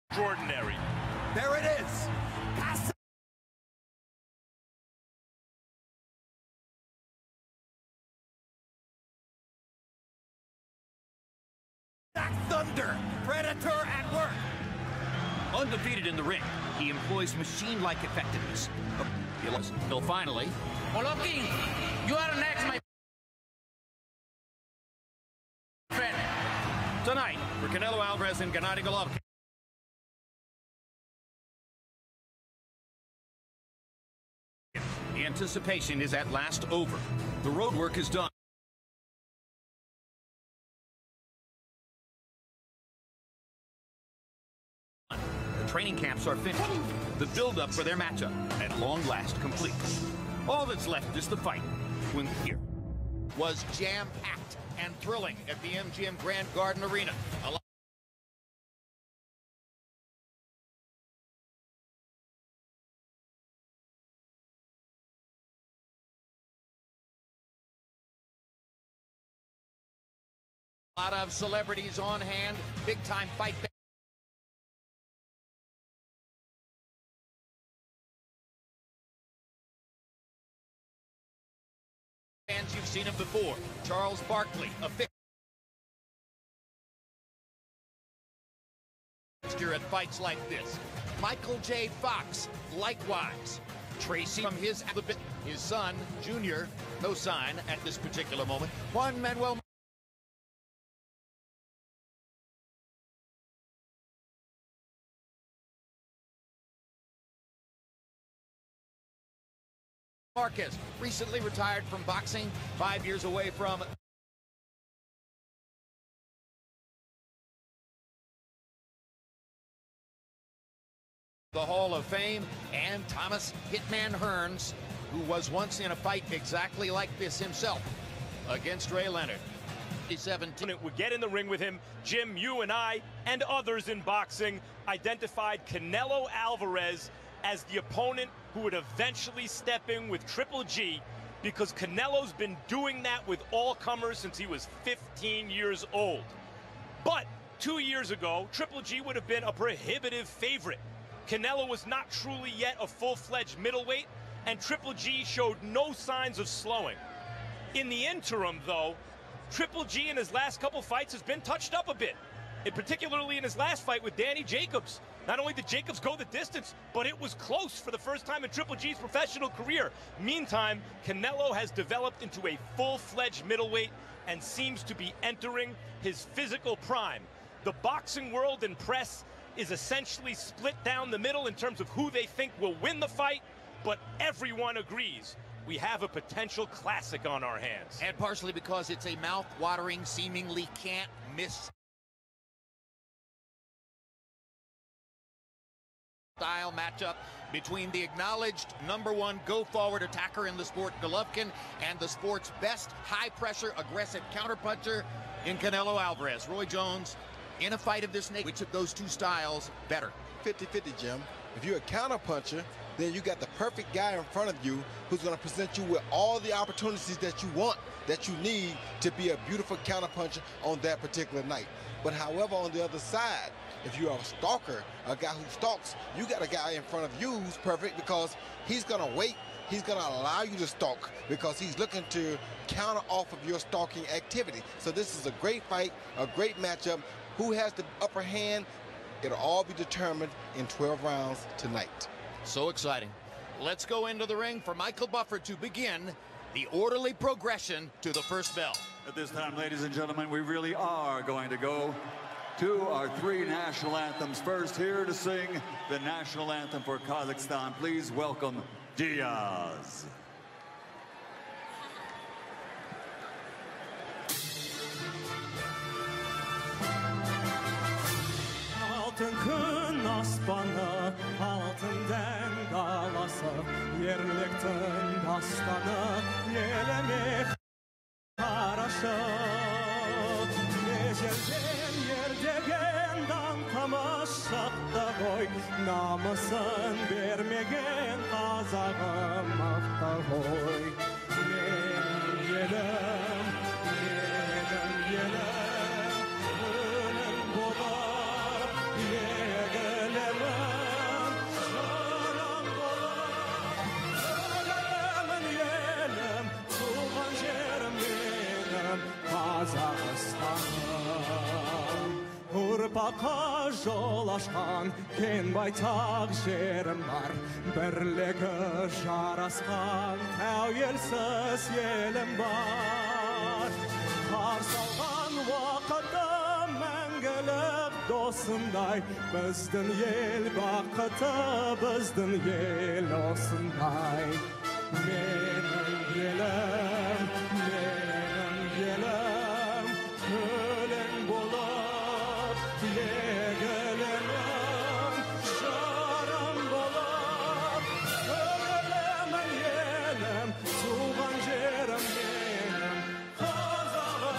Extraordinary. There it is. Pass. Black Thunder, Predator at work. Undefeated in the ring, he employs machine-like effectiveness. Till finally... Golovkin, you are next, my friend. Tonight, for Canelo Alvarez and Gennady Golovkin. The anticipation is at last over. The road work is done. The training camps are finished. The build-up for their matchup, at long last, complete. All that's left is the fight. When here was jam-packed and thrilling at the MGM Grand Garden Arena. A lot of celebrities on hand, big-time fight. Fans, you've seen him before. Charles Barkley, a fixture at fights like this. Michael J. Fox, likewise. Tracy from his son, Junior, no sign at this particular moment. Juan Manuel Marquez, recently retired from boxing, 5 years away from the Hall of Fame, and Thomas Hitman Hearns, who was once in a fight exactly like this himself against Ray Leonard. 17. Would get in the ring with him. Jim, you and I, and others in boxing identified Canelo Alvarez as the opponent who would eventually step in with Triple G, because Canelo's been doing that with all comers since he was 15 years old. But 2 years ago, Triple G would have been a prohibitive favorite. Canelo was not truly yet a full-fledged middleweight, and Triple G showed no signs of slowing. In the interim, though, Triple G in his last couple fights has been touched up a bit, and particularly in his last fight with Danny Jacobs. Not only did Jacobs go the distance, but it was close for the first time in Triple G's professional career. Meantime, Canelo has developed into a full-fledged middleweight and seems to be entering his physical prime. The boxing world and press is essentially split down the middle in terms of who they think will win the fight, but everyone agrees we have a potential classic on our hands. And partially because it's a mouth-watering, seemingly can't-miss style matchup between the acknowledged #1 go-forward attacker in the sport, Golovkin, and the sport's best high-pressure, aggressive counterpuncher in Canelo Alvarez. Roy Jones, in a fight of this nature, which of those two styles better? 50-50, Jim. If you're a counterpuncher, then you got the perfect guy in front of you who's going to present you with all the opportunities that you want, that you need to be a beautiful counterpuncher on that particular night. But however, on the other side, if you're a stalker, a guy who stalks, you got a guy in front of you who's perfect, because he's going to wait. He's going to allow you to stalk because he's looking to counter off of your stalking activity. So this is a great fight, a great matchup. Who has the upper hand? It'll all be determined in 12 rounds tonight. So exciting. Let's go into the ring for Michael Buffer to begin the orderly progression to the first bell. At this time, ladies and gentlemen, we really are going to go to our 3 national anthems. First, here to sing the national anthem for Kazakhstan, please welcome Diaz. Altın gün aspanı, altından dalası, yerlikten dastanı, yelemek haraşı. Ecelden yerdegen tamaşakta koy, namusun vermegen kazağım akta koy. Yelim, yelim, yelim, ölüm bular, yelim. баққа жол ашқан кен байтақ жерім бар, бірлігі жарасқан тәуелсіз елім бар. Қарсы алған уақытта мәңгілік досындай, біздің ел бақыты, біздің ел осындай. Менің елім, өлең болып, егілемін, жарым болып, өлемін елім, туған жерім менің, Қазақстаным.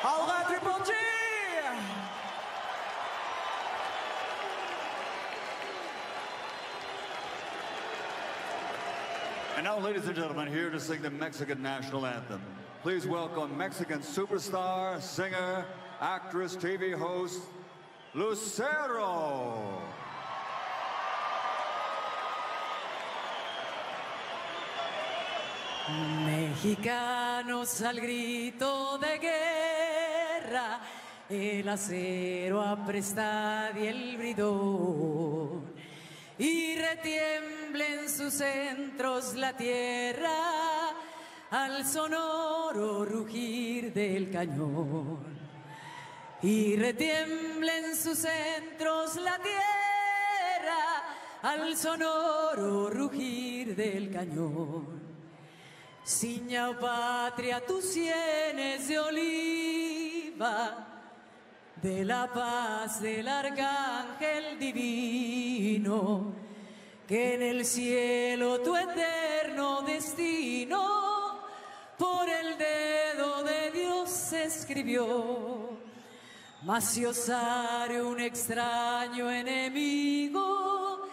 Алға Triple G! And now, ladies and gentlemen, here to sing the Mexican national anthem. Please welcome Mexican superstar, singer, actress, TV host, Lucero. Mexicanos al grito de guerra, el acero apresta y el bridón, y retiembla en sus centros la tierra al sonoro rugir del cañón. Y retiembla en sus centros la tierra al sonoro rugir del cañón. Ciña, oh patria, tus sienes de oliva, de la paz del arcángel divino, que en el cielo tu eterno destino por el dedo de Dios se escribió. Mas si osare un extraño enemigo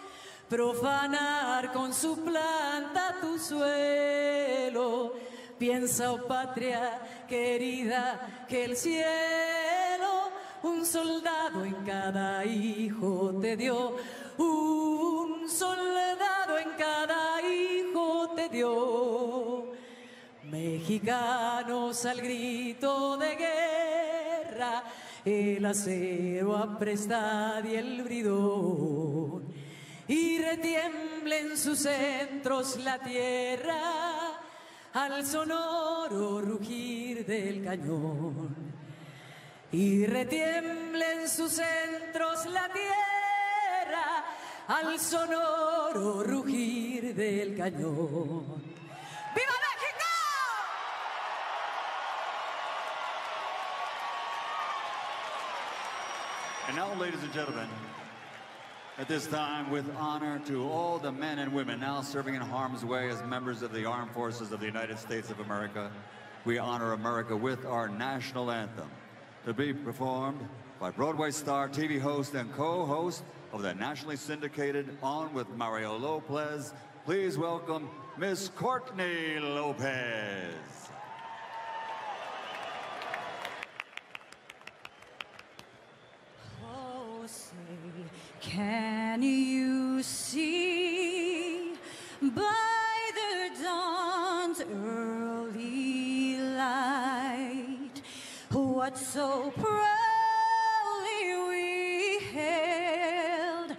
profanar con su planta tu suelo, piensa, oh patria querida, que el cielo un soldado en cada hijo te dio, un soldado en cada hijo te dio. Mexicanos al grito de guerra, el acero apresta y el bridón, y retiembla en sus centros la tierra al sonoro rugir del cañón. Y retiembla en sus centros la tierra al sonoro rugir del cañón. ¡Viva México! And now, ladies and gentlemen, at this time, with honor to all the men and women now serving in harm's way as members of the Armed Forces of the United States of America, we honor America with our national anthem, to be performed by Broadway star, TV host, and co-host of the nationally syndicated On with Mario Lopez. Please welcome Miss Courtney Lopez. Oh, say, can you see by the dawn's early light what so proudly we hailed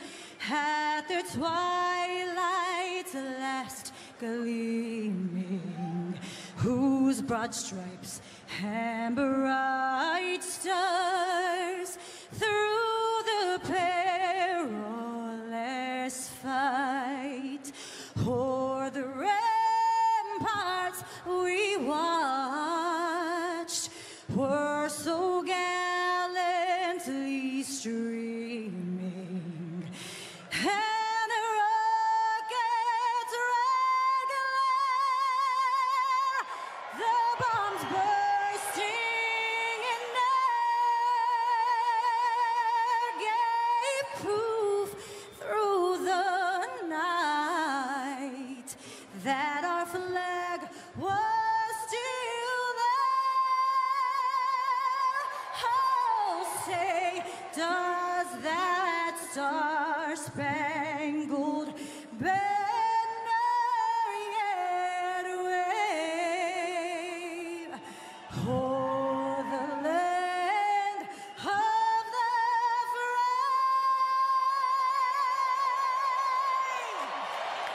at the twilight's last gleaming, whose broad stripes and bright stars through the perilous fight o'er the ramparts we watched were so gallantly streaming, and the rockets regular, the bombs bursting in air gave proof through the night that our flag was still there. Oh, say, does that star-spangled banner yet wave? o'er the land of the free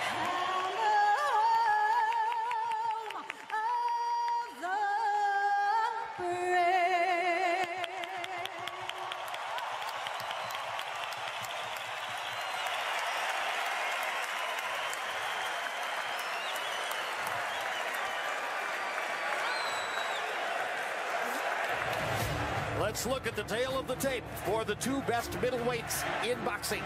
and the home of the brave. Let's look at the tail of the tape for the two best middleweights in boxing.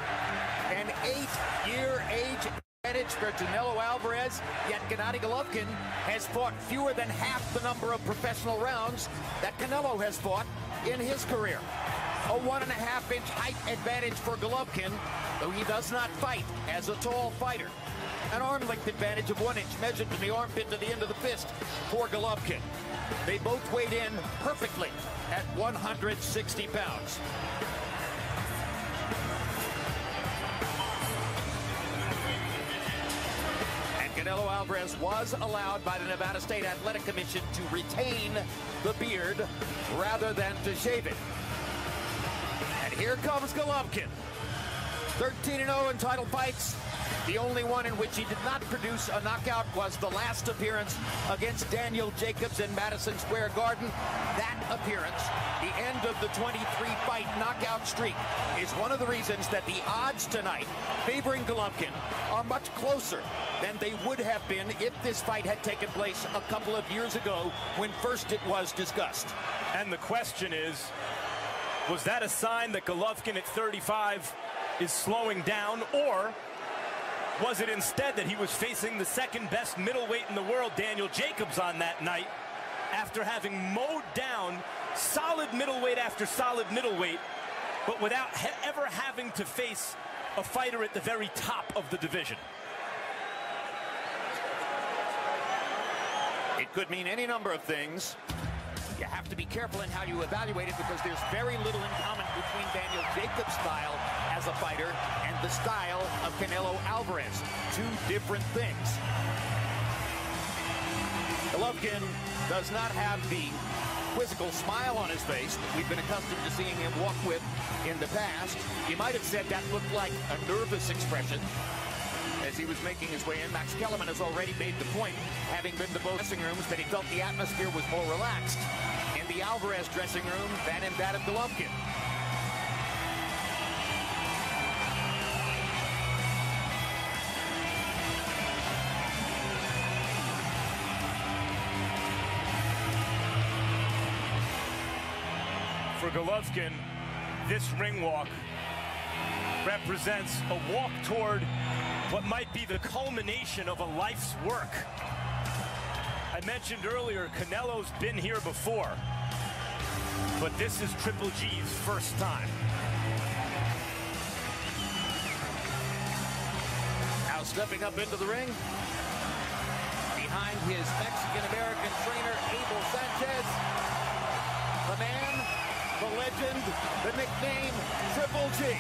An 8-year age advantage for Canelo Alvarez, yet Gennady Golovkin has fought fewer than half the number of professional rounds that Canelo has fought in his career. A 1.5-inch height advantage for Golovkin, though he does not fight as a tall fighter. An arm length advantage of 1 inch measured from the armpit to the end of the fist for Golovkin. They both weighed in perfectly at 160 pounds. And Canelo Alvarez was allowed by the Nevada State Athletic Commission to retain the beard rather than to shave it. And here comes Golovkin. 13-0 in title fights. The only one in which he did not produce a knockout was the last appearance against Daniel Jacobs in Madison Square Garden. That appearance, the end of the 23-fight knockout streak, is one of the reasons that the odds tonight favoring Golovkin are much closer than they would have been if this fight had taken place a couple of years ago when first it was discussed. And the question is, was that a sign that Golovkin at 35 is slowing down, or was it instead that he was facing the second best middleweight in the world, Daniel Jacobs, on that night, after having mowed down solid middleweight after solid middleweight, but without ever having to face a fighter at the very top of the division? It could mean any number of things. You have to be careful in how you evaluate it because there's very little in common between Daniel Jacobs' style as a fighter and the style of Canelo Alvarez. Two different things. Golovkin does not have the quizzical smile on his face that we've been accustomed to seeing him walk with in the past. You might have said that looked like a nervous expression as he was making his way in. Max Kellerman has already made the point, having been to both dressing rooms, that he felt the atmosphere was more relaxed in the Alvarez dressing room than in that of Golovkin. For Golovkin, this ring walk represents a walk toward what might be the culmination of a life's work. I mentioned earlier, Canelo's been here before, but this is Triple G's first time. Now stepping up into the ring, behind his Mexican-American trainer, Abel Sanchez, the man, the legend, the nickname, Triple G.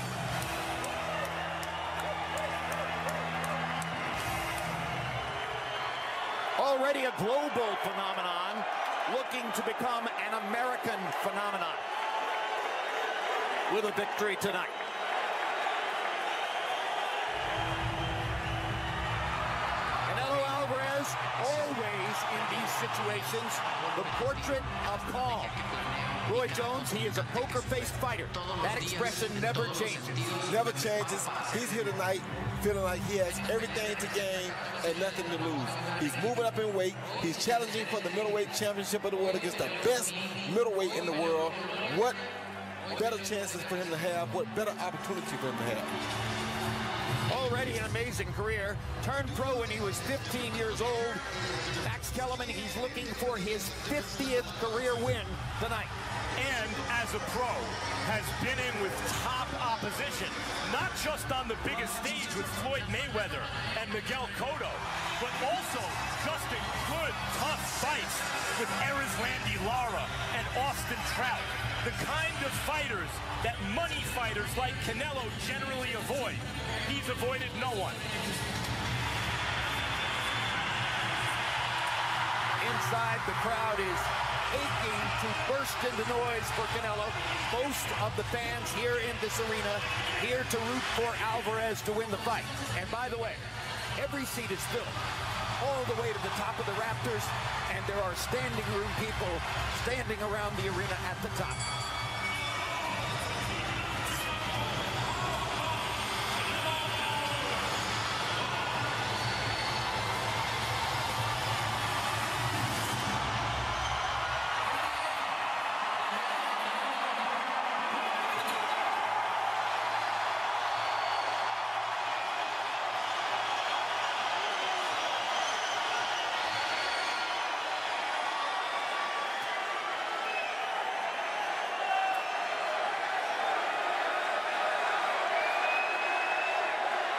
Already a global phenomenon, looking to become an American phenomenon with a victory tonight. Canelo Alvarez, always in these situations, the portrait of calm. Roy Jones, he is a poker-faced fighter. That expression never changes. Never changes. He's here tonight feeling like he has everything to gain and nothing to lose. He's moving up in weight. He's challenging for the middleweight championship of the world against the best middleweight in the world. What better chances for him to have? What better opportunity for him to have? Already an amazing career. Turned pro when he was 15 years old. Max Kellerman, he's looking for his 50th career win tonight. And as a pro, has been in with top opposition, not just on the biggest stage with Floyd Mayweather and Miguel Cotto, but also just in good, tough fights with Erislandy Lara and Austin Trout. The kind of fighters that money fighters like Canelo generally avoid. He's avoided no one. Inside, the crowd is aching to burst into noise for Canelo. Most of the fans here in this arena here to root for Alvarez to win the fight. And by the way, every seat is filled all the way to the top of the rafters, and there are standing room people standing around the arena at the top.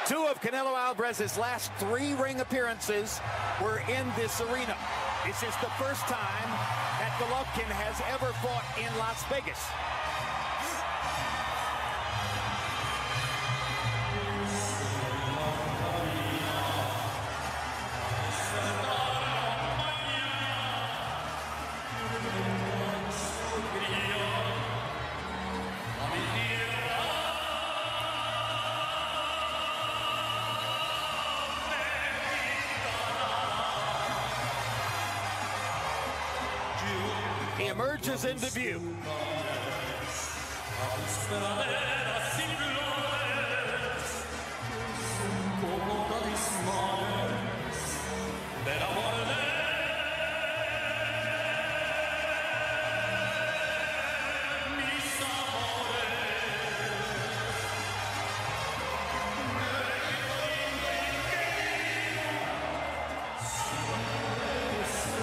Two of Canelo Alvarez's last 3 ring appearances were in this arena. This is the first time that Golovkin has ever fought in Las Vegas. He emerges into view.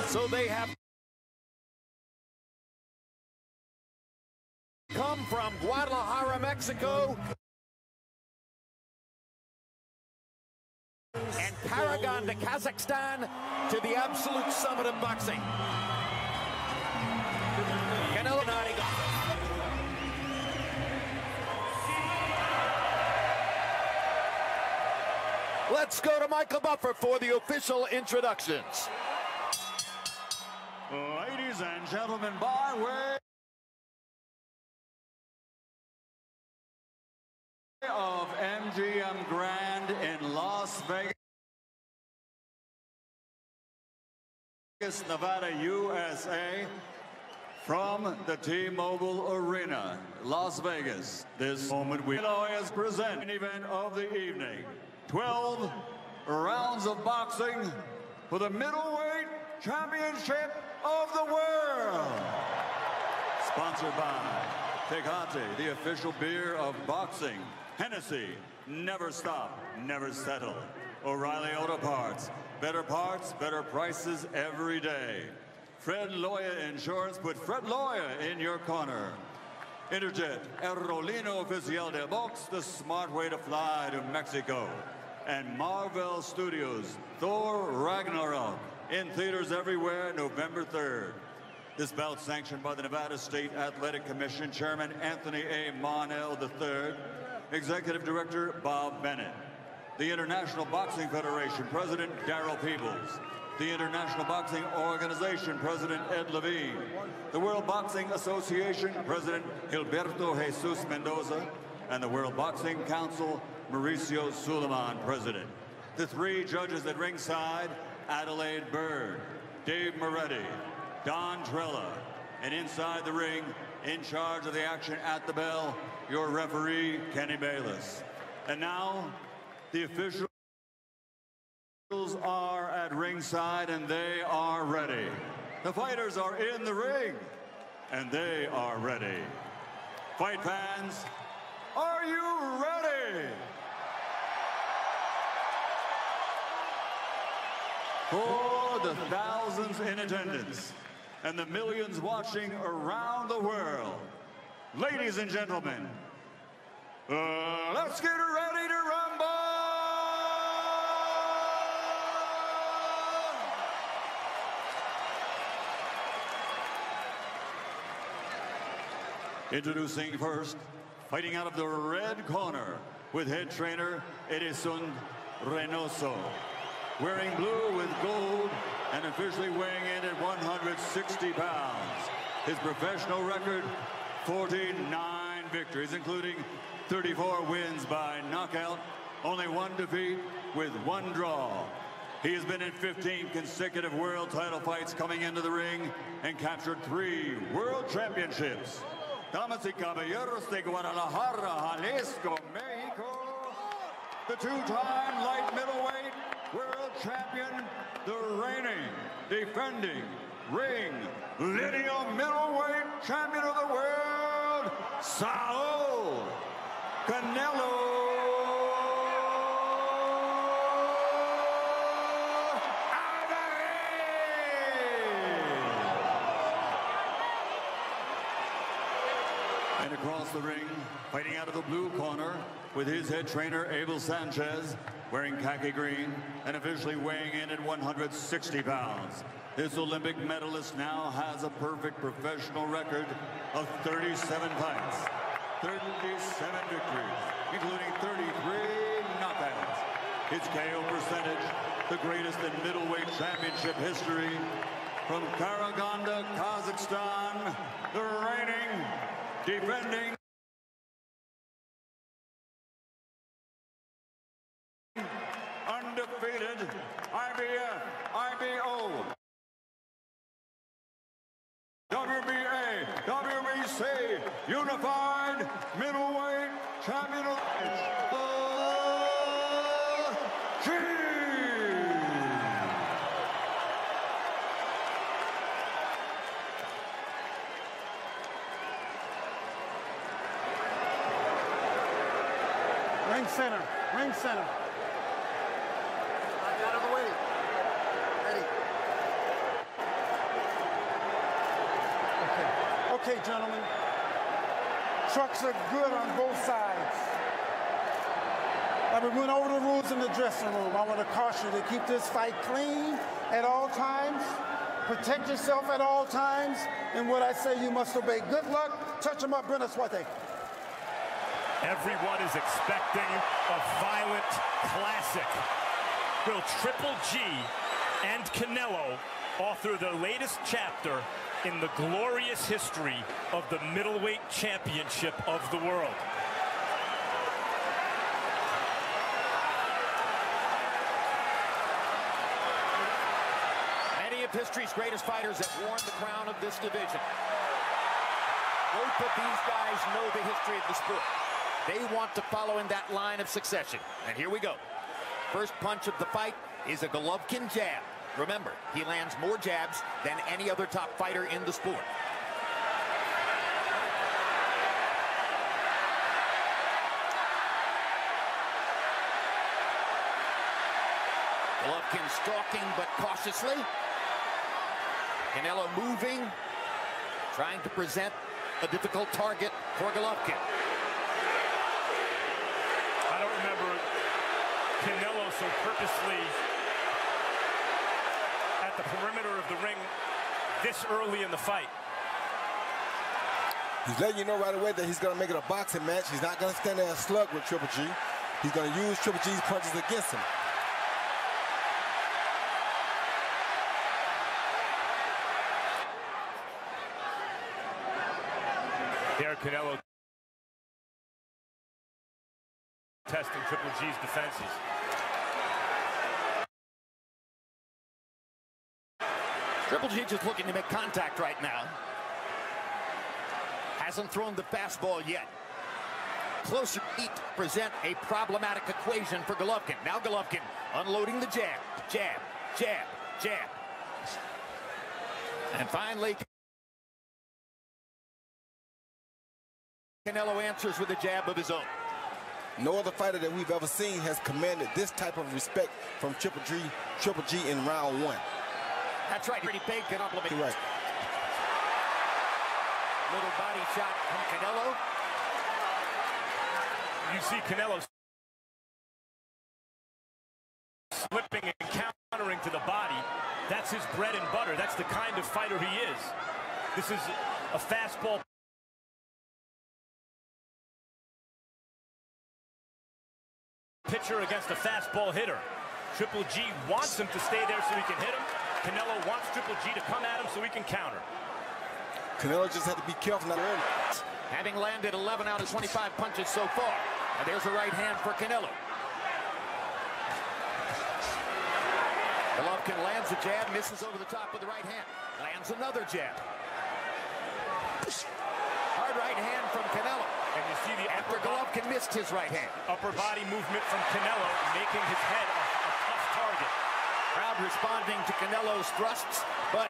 So they have come from Guadalajara, Mexico, and Paragon to Kazakhstan to the absolute summit of boxing. Canelo nodding. Let's go to Michael Buffer for the official introductions. Ladies and gentlemen, by way of MGM Grand in Las Vegas, Nevada, USA, from the T-Mobile Arena, Las Vegas. This moment we always present an event of the evening. 12 rounds of boxing for the middleweight championship of the world. Sponsored by Tecate, the official beer of boxing. Hennessy, never stop, never settle. O'Reilly Auto Parts, better prices every day. Fred Loya Insurance, put Fred Loya in your corner. Interjet, Aerolínea Oficial de Box, the smart way to fly to Mexico. And Marvel Studios, Thor Ragnarok, in theaters everywhere, November 3rd. This bout sanctioned by the Nevada State Athletic Commission, Chairman Anthony A. Monell III, Executive Director Bob Bennett. The International Boxing Federation, President Darrell Peebles. The International Boxing Organization, President Ed Levine. The World Boxing Association, President Gilberto Jesus Mendoza. And the World Boxing Council, Mauricio Suleiman, President. The 3 judges at ringside, Adelaide Bird, Dave Moretti, Don Trella, and inside the ring, in charge of the action at the bell, your referee, Kenny Bayless. And now, the officials are at ringside, and they are ready. The fighters are in the ring, and they are ready. Fight fans, are you ready? For the thousands in attendance and the millions watching around the world, ladies and gentlemen, let's get ready to rumble! Introducing first, fighting out of the red corner with head trainer Edison Reynoso. Wearing blue with gold and officially weighing in at 160 pounds. His professional record, 49 victories, including 34 wins by knockout, only 1 defeat with 1 draw. He has been in 15 consecutive world title fights coming into the ring and captured 3 world championships. Damas y caballeros de Guadalajara, Jalisco, Mexico, the 2-time light middleweight world champion, the reigning, defending, ring, lineal middleweight champion of the world, Saul Canelo And across the ring, fighting out of the blue corner with his head trainer, Abel Sanchez, wearing khaki green and officially weighing in at 160 pounds. This Olympic medalist now has a perfect professional record of 37 fights, 37 victories, including 33 knockouts. His KO percentage, the greatest in middleweight championship history. From Karaganda, Kazakhstan, the reigning, defending, undefeated IBF, IBO, WBA, WBC, unified middleweight champion of Ring center, ring center. Out of the way. Ready. Okay, gentlemen. Trucks are good on both sides. We went over the rules in the dressing room. I want to caution you to keep this fight clean at all times. Protect yourself at all times. And what I say, you must obey. Good luck. Touch them up, Brenda Suarte. Everyone is expecting a violent classic. Will Triple G and Canelo author the latest chapter in the glorious history of the middleweight championship of the world? Many of history's greatest fighters have worn the crown of this division. Both of these guys know the history of the sport. They want to follow in that line of succession. And here we go. First punch of the fight is a Golovkin jab. Remember, he lands more jabs than any other top fighter in the sport. Golovkin stalking but cautiously. Canelo moving, trying to present a difficult target for Golovkin. I don't remember Canelo so purposely at the perimeter of the ring this early in the fight. He's letting you know right away that he's going to make it a boxing match. He's not going to stand there and slug with Triple G. He's going to use Triple G's punches against him. Here, Canelo testing Triple G's defenses. Triple G just looking to make contact right now. Hasn't thrown the fastball yet. Closer feet present a problematic equation for Golovkin. Now Golovkin unloading the jab, jab, jab, jab. And finally, Canelo answers with a jab of his own. No other fighter that we've ever seen has commanded this type of respect from Triple G in round 1. That's right, pretty big compliment. You're right. Little body shot from Canelo. You see Canelo slipping and countering to the body. That's his bread and butter. That's the kind of fighter he is. This is a fastball pitcher against a fastball hitter. Triple G wants him to stay there so he can hit him. Canelo wants Triple G to come at him so he can counter. Canelo just had to be careful not to. Having landed 11 out of 25 punches so far. And there's a right hand for Canelo. Golovkin lands a jab, misses over the top with the right hand. Lands another jab. Hard right hand from Canelo. And you see the after Golovkin missed his right hand. Upper body movement from Canelo, making his head a tough target. Crowd responding to Canelo's thrusts, but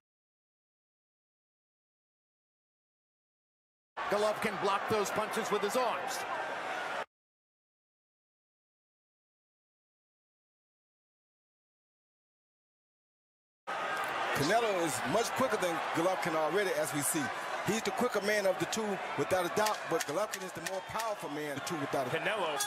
Golovkin blocked those punches with his arms. Canelo is much quicker than Golovkin already, as we see. He's the quicker man of the two, without a doubt, but Golovkin is the more powerful man of the two, without a doubt. Canelo.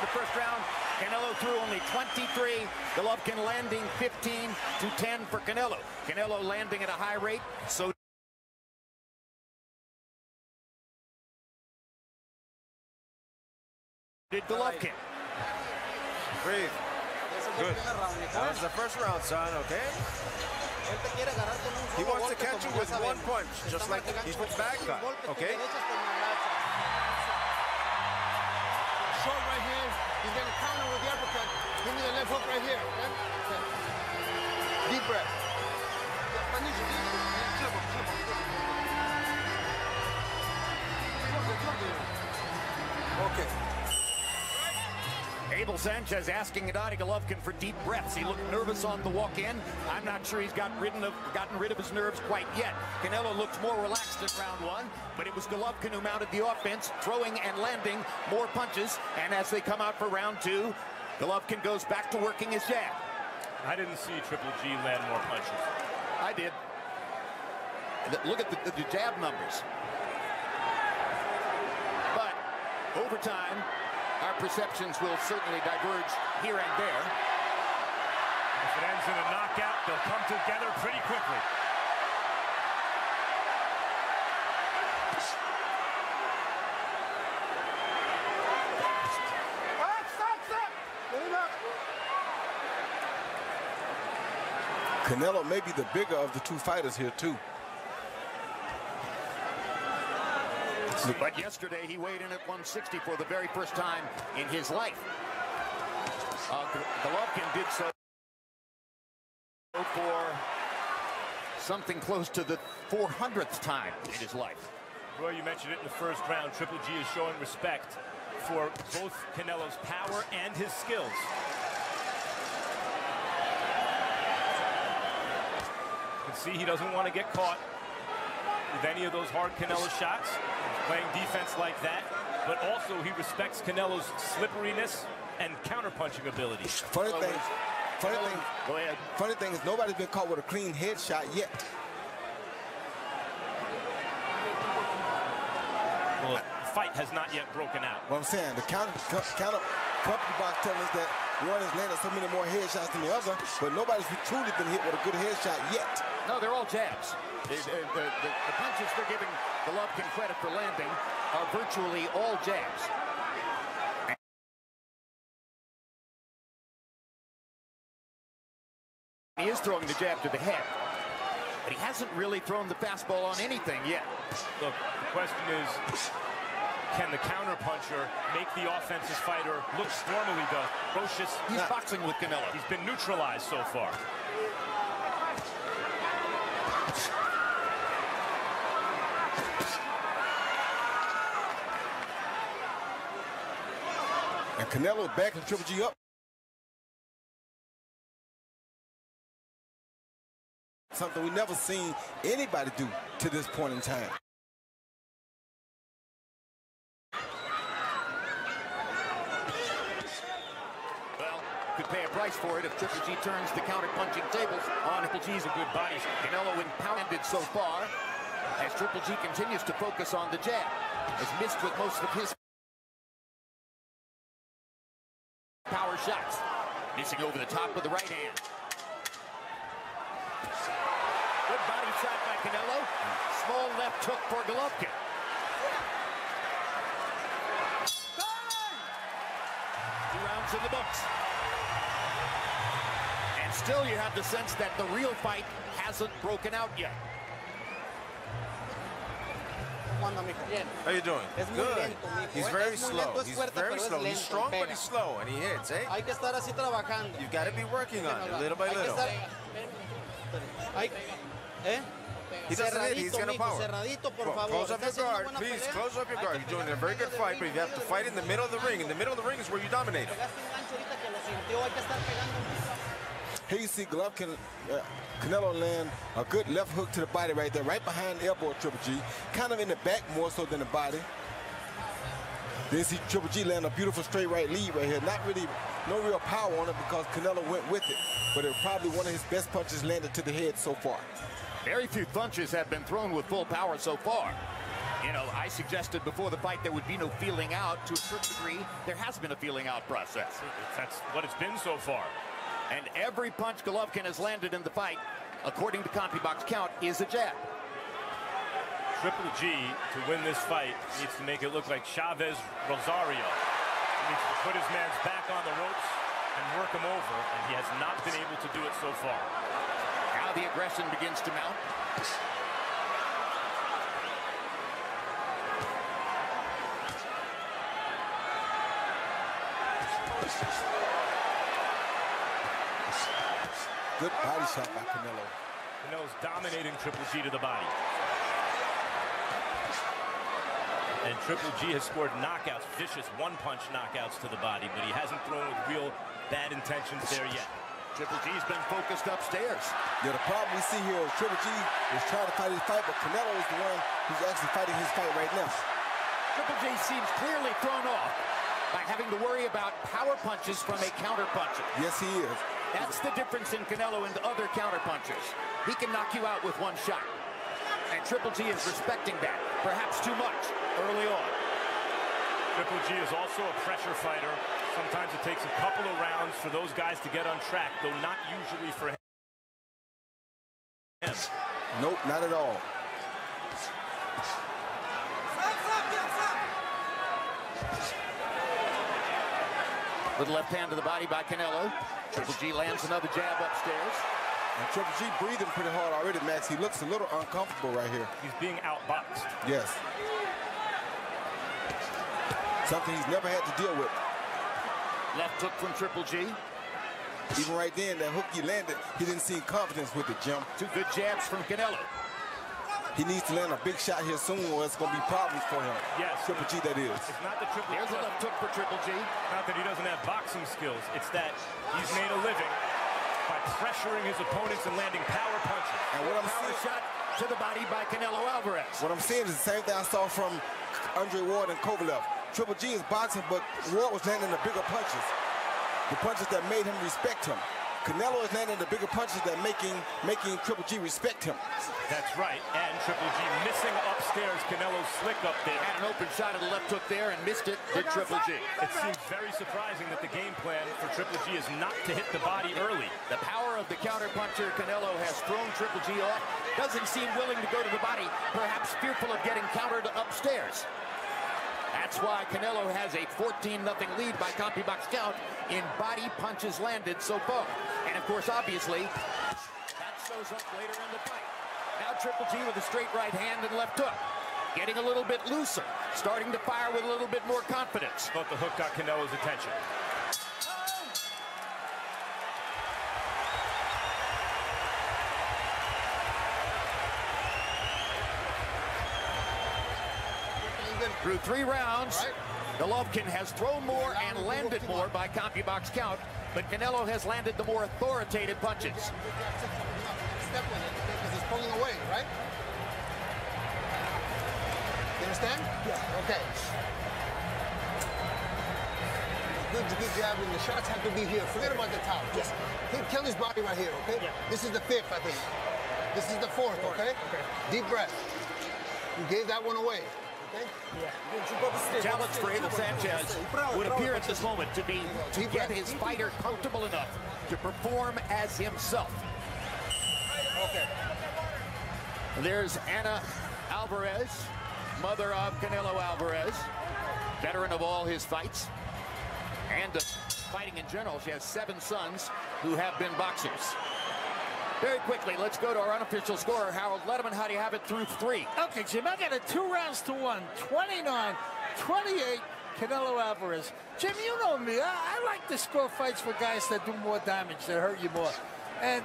The first round, Canelo threw only 23. Golovkin landing 15-10 for Canelo. Canelo landing at a high rate, so did Golovkin. Breathe. Good. That was the first round, son, okay? He wants to catch you with one punch, just like he's with bad guy, okay? Short right here. He's going to counter with the uppercut. Give me the left hook right here. Okay? Deep breath. Okay. Abel Sanchez asking Gennady Golovkin for deep breaths. He looked nervous on the walk-in. I'm not sure he's gotten rid of his nerves quite yet. Canelo looked more relaxed in round one, but it was Golovkin who mounted the offense, throwing and landing more punches. And as they come out for round two, Golovkin goes back to working his jab. I didn't see Triple G land more punches. I did. Look at the jab numbers. But over time, our perceptions will certainly diverge here and there. If it ends in a knockout, they'll come together pretty quickly. Canelo may be the bigger of the two fighters here, too. But yesterday he weighed in at 160 for the very first time in his life. Golovkin did so for something close to the 400th time in his life. Roy, you mentioned it in the first round. Triple G is showing respect for both Canelo's power and his skills. You can see he doesn't want to get caught with any of those hard Canelo shots. Playing defense like that, but also he respects Canelo's slipperiness and counterpunching ability. Funny thing is nobody's been caught with a clean headshot yet. Well, the fight has not yet broken out. What I'm saying, the counter company box telling us that one has landed so many more headshots than the other, but nobody's truly been hit with a good headshot yet. No, they're all jabs. The punches they're giving Golovkin credit for landing are virtually all jabs. He is throwing the jab to the head, but he hasn't really thrown the fastball on anything yet. Look, the question is, can the counterpuncher make the offensive fighter look normally ferocious? He's boxing with Canelo. He's been neutralized so far. And Canelo backing Triple G up. Something we never seen anybody do to this point in time. Well, could pay a price for it if Triple G turns the counter-punching tables on. Triple G's a good body. Canelo impounded so far as Triple G continues to focus on the jab. Has missed with most of his power shots. Missing over the top with the right hand. Good body shot by Canelo. Small left hook for Golovkin. Two rounds in the books. And still you have the sense that the real fight hasn't broken out yet. cuándo, mijo? Bien. How you doing? Es muy Good. lento, mijo. He's Es very muy slow. lento, es He's fuerte, very pero es slow. He's lento, strong, but pega. he's slow, and he hits, eh? Hay que estar así trabajando. You've got to be working on it, little by Hay que little. estar... ¿Eh? He doesn't hit, he's going to power. Cerradito, por Well, favor. close up Está your haciendo guard, buena please. pelea. Close up your guard. You're doing a very good fight, but you have to fight in the middle of the ring. In the middle of the ring is where you dominate him. Pegaste un gancho ahorita que lo sintió. Hay que estar pegando. Here you see Golovkin, Canelo land a good left hook to the body right there, right behind the elbow of Triple G, kind of in the back more so than the body. Then you see Triple G land a beautiful straight right lead right here. Not really, no real power on it because Canelo went with it, but it was probably one of his best punches landed to the head so far. Very few punches have been thrown with full power so far. You know, I suggested before the fight there would be no feeling out. To a certain degree, there has been a feeling out process. That's what it's been so far. And every punch Golovkin has landed in the fight, according to CompuBox count, is a jab. Triple G, to win this fight, needs to make it look like Chavez Rosario. He needs to put his man's back on the ropes and work him over, and he has not been able to do it so far. Now the aggression begins to mount. Good body shot by Canelo. Canelo's dominating Triple G to the body. And Triple G has scored knockouts, vicious one-punch knockouts to the body, but he hasn't thrown with real bad intentions there yet. Triple G's been focused upstairs. Yeah, the problem we see here is Triple G is trying to fight his fight, but Canelo is the one who's actually fighting his fight right now. Triple G seems clearly thrown off by having to worry about power punches from a counter puncher. Yes, he is. That's the difference in Canelo and other counter punchers. He can knock you out with one shot. And Triple G is respecting that, perhaps too much, early on. Triple G is also a pressure fighter. Sometimes it takes a couple of rounds for those guys to get on track, though not usually for him. Nope, not at all. With left hand to the body by Canelo. Triple G lands another jab upstairs. And Triple G breathing pretty hard already, Max. He looks a little uncomfortable right here. He's being outboxed. Yes. Something he's never had to deal with. Left hook from Triple G. Even right then, that hook he landed, he didn't seem confidence with it, Jim. Two good jabs from Canelo. He needs to land a big shot here soon or it's going to be problems for him. Yes. Triple G, that is. It's not the Triple G. There's a left hook for Triple G. Not that he doesn't have boxing skills. It's that he's made a living by pressuring his opponents and landing power punches. And what I'm Power seeing, shot to the body by Canelo Alvarez. what I'm seeing is the same thing I saw from Andre Ward and Kovalev. Triple G is boxing, but Ward was landing the bigger punches. The punches that made him respect him. Canelo is landing the bigger punches that making Triple G respect him. That's right. And Triple G missing upstairs. Canelo's slick up there. Had an open shot of the left hook there and missed it. Did Triple G. It seems very surprising that the game plan for Triple G is not to hit the body early. The power of the counter puncher Canelo has thrown Triple G off. Doesn't seem willing to go to the body, perhaps fearful of getting countered upstairs. That's why Canelo has a 14-0 lead by CompuBox count in body punches landed so far. And of course, obviously, that shows up later in the fight. Now Triple G with a straight right hand and left hook. Getting a little bit looser, starting to fire with a little bit more confidence. But the hook got Canelo's attention. Through 3 rounds, Golovkin has thrown more and landed more by CompuBox count, but Canelo has landed the more authoritative punches. Step with it because he's pulling away, right? You understand? Yeah. Okay. Good jabbing. The shots have to be here. Forget about the top. Just kill his body right here, okay? Yeah. This is the 5th, I think. This is the 4th, okay? Okay. Deep breath. You gave that one away. The challenge for Abel Sanchez would appear at this moment to be to get his fighter comfortable enough to perform as himself. Okay. There's Ana Alvarez, mother of Canelo Alvarez, veteran of all his fights, and fighting in general. She has 7 sons who have been boxers. Very quickly, let's go to our unofficial scorer, Harold Letterman. How do you have it through 3? Okay, Jim, I got it 2 rounds to 1. 29-28, Canelo Alvarez. Jim, you know me. I like to score fights for guys that do more damage, that hurt you more. And,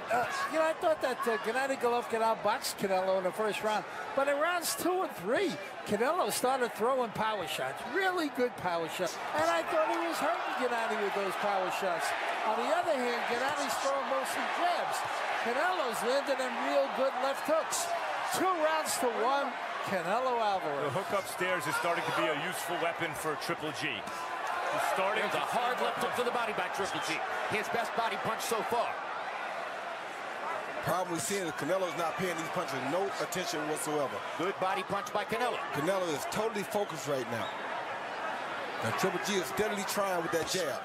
you know, I thought that Gennady Golovkin outboxed Canelo in the first round. But in rounds 2 and 3, Canelo started throwing power shots, really good power shots. And I thought he was hurting Gennady with those power shots. On the other hand, Gennady's throwing mostly jabs. Canelo's landed them real good left hooks. 2 rounds to 1, Canelo Alvarez. The hook upstairs is starting to be a useful weapon for Triple G. He's starting There's a hard left hook to the body by Triple G. His best body punch so far. Problem we're seeing is Canelo's not paying these punches no attention whatsoever. Good body punch by Canelo. Canelo is totally focused right now. Now Triple G is steadily trying with that jab.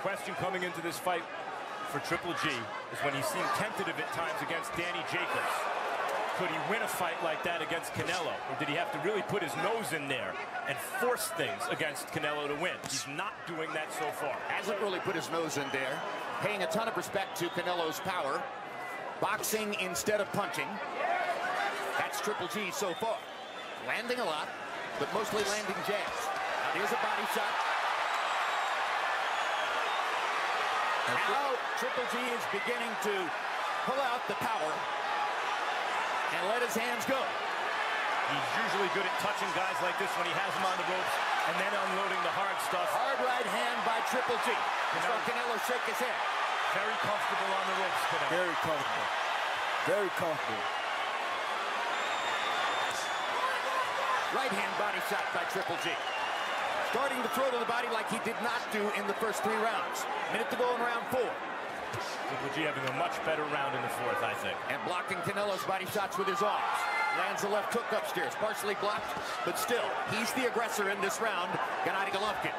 Question coming into this fight for Triple G is when he seemed tentative at times against Danny Jacobs. Could he win a fight like that against Canelo? Or did he have to really put his nose in there and force things against Canelo to win? He's not doing that so far. Hasn't really put his nose in there. Paying a ton of respect to Canelo's power. Boxing instead of punching. That's Triple G so far. Landing a lot, but mostly landing jabs. Now here's a body shot. Now Triple G is beginning to pull out the power and let his hands go. He's usually good at touching guys like this when he has them on the ropes and then unloading the hard stuff. Hard right hand by Triple G. So Canelo shake his head. Very comfortable on the ropes, Canelo. Very comfortable. Very comfortable. Right hand body shot by Triple G. Starting to throw to the body like he did not do in the first 3 rounds. Minute to go in round 4. Triple G having a much better round in the 4th, I think. And blocking Canelo's body shots with his arms. Lands a left hook upstairs, partially blocked, but still, he's the aggressor in this round, Gennady Golovkin.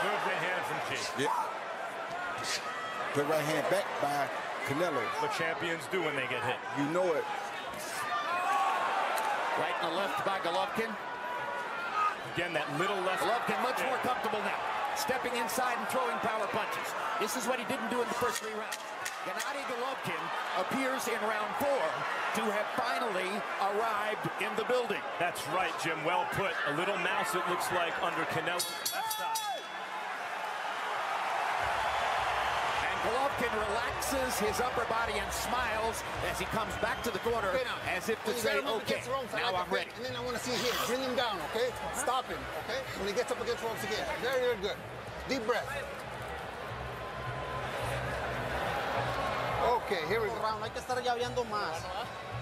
Good right hand from G. Yeah. Good right hand back by Canelo. What champions do when they get hit. You know it. Right and the left by Golovkin. Again, that little left. Golovkin much more comfortable now. Stepping inside and throwing power punches. This is what he didn't do in the first 3 rounds. Gennady Golovkin appears in round 4 to have finally arrived in the building. That's right, Jim. Well put. A little mouse, it looks like, under Canelo's left side. Golovkin relaxes his upper body and smiles as he comes back to the corner as if to say, okay, now I'm ready. And then I want to see here, bring him down, okay? Stop him, okay? When he gets up against ropes again. Very, very good. Deep breath. Okay, here we go. Hay que estar llaveando más.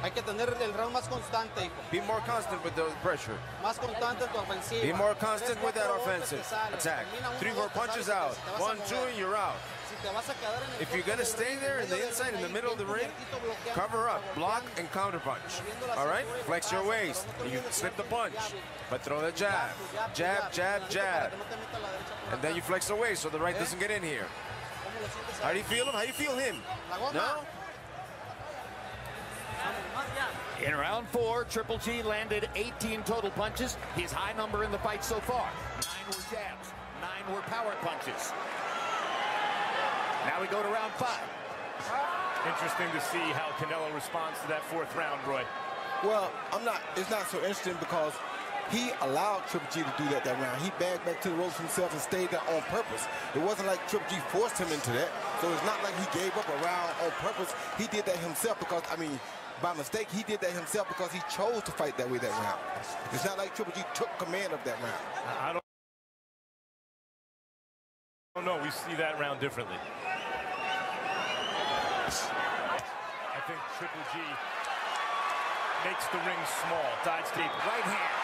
Hay que tener el round más constante, hijo. Be more constant with the pressure. Más constante en tu ofensiva. Be more constant with that offensive attack. 3 more punches out. 1, 2, and you're out. If you're going to stay there in the inside, in the middle of the ring, cover up, block, and counter punch. All right? Flex your waist. You slip the punch, but throw the jab. Jab, jab, jab. And then you flex the waist so the right doesn't get in here. How do you feel him? How do you feel him? No? In round 4, Triple G landed 18 total punches. His high number in the fight so far. 9 were jabs. 9 were power punches. Now we go to round 5. Interesting to see how Canelo responds to that 4th round, Roy. Well, it's not so interesting because he allowed Triple G to do that round. He bagged back to the ropes himself and stayed there on purpose. It wasn't like Triple G forced him into that. So it's not like he gave up a round on purpose. He did that himself because, I mean, by mistake, he did that himself because he chose to fight that way that round. It's not like Triple G took command of that round. I don't know. We see that round differently. I think Triple G makes the ring small. Dives deep. Right hand.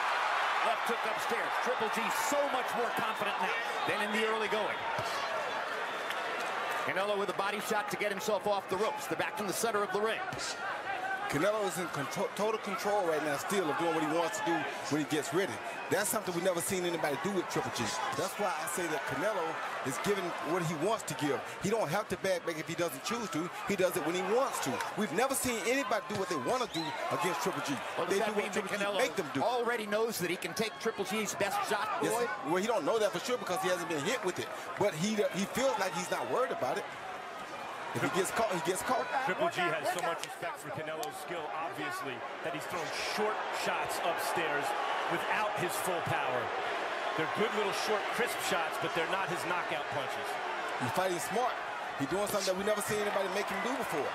Left hook upstairs. Triple G so much more confident now than in the early going. Canelo with a body shot to get himself off the ropes. They're back in the center of the ring. Canelo is in total control right now still of doing what he wants to do when he gets ready. That's something we've never seen anybody do with Triple G. That's why I say that Canelo is giving what he wants to give. He don't have to back if he doesn't choose to. He does it when he wants to. We've never seen anybody do what they want to do against Triple G. Well, they does do that mean what that Triple G Canelo make them do. already knows that he can take Triple G's best shot, Floyd? Yes. Well, he don't know that for sure because he hasn't been hit with it. But he feels like he's not worried about it. If he gets caught, he gets caught. Triple G has so much respect for Canelo's skill, obviously, that he's throwing short shots upstairs without his full power. They're good little short, crisp shots, but they're not his knockout punches. He's fighting smart. He's doing something that we never seen anybody make him do before.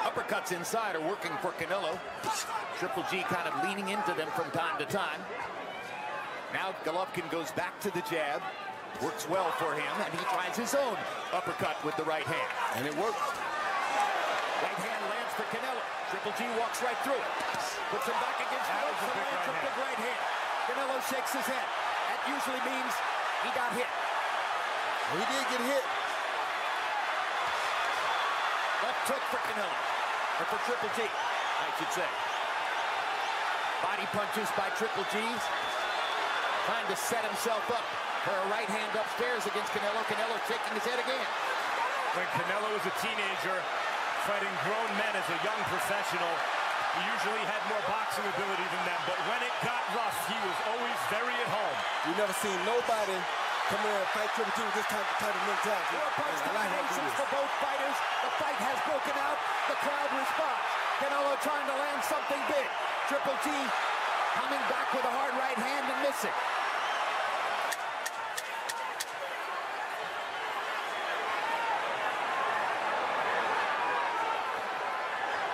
Uppercuts inside are working for Canelo. Triple G kind of leaning into them from time to time. Now Golovkin goes back to the jab. Works well for him, and he tries his own uppercut with the right hand. And it works. Right hand lands for Canelo. Triple G walks right through it. Puts him back against the ropes and lands a big right hand. Canelo shakes his head. That usually means he got hit. Well, he did get hit. Left hook for Canelo. Or for Triple G, I should say. Body punches by Triple G. Trying to set himself up for a right hand upstairs against Canelo. Canelo shaking his head again. When Canelo was a teenager, fighting grown men as a young professional, he usually had more boxing ability than them, but when it got rough, he was always very at home. We've never seen nobody come in and fight Triple G with this type of mentality. Four-punch combinations for both fighters. The fight has broken out. The crowd responds. Canelo trying to land something big. Triple G coming back with a hard right hand and missing.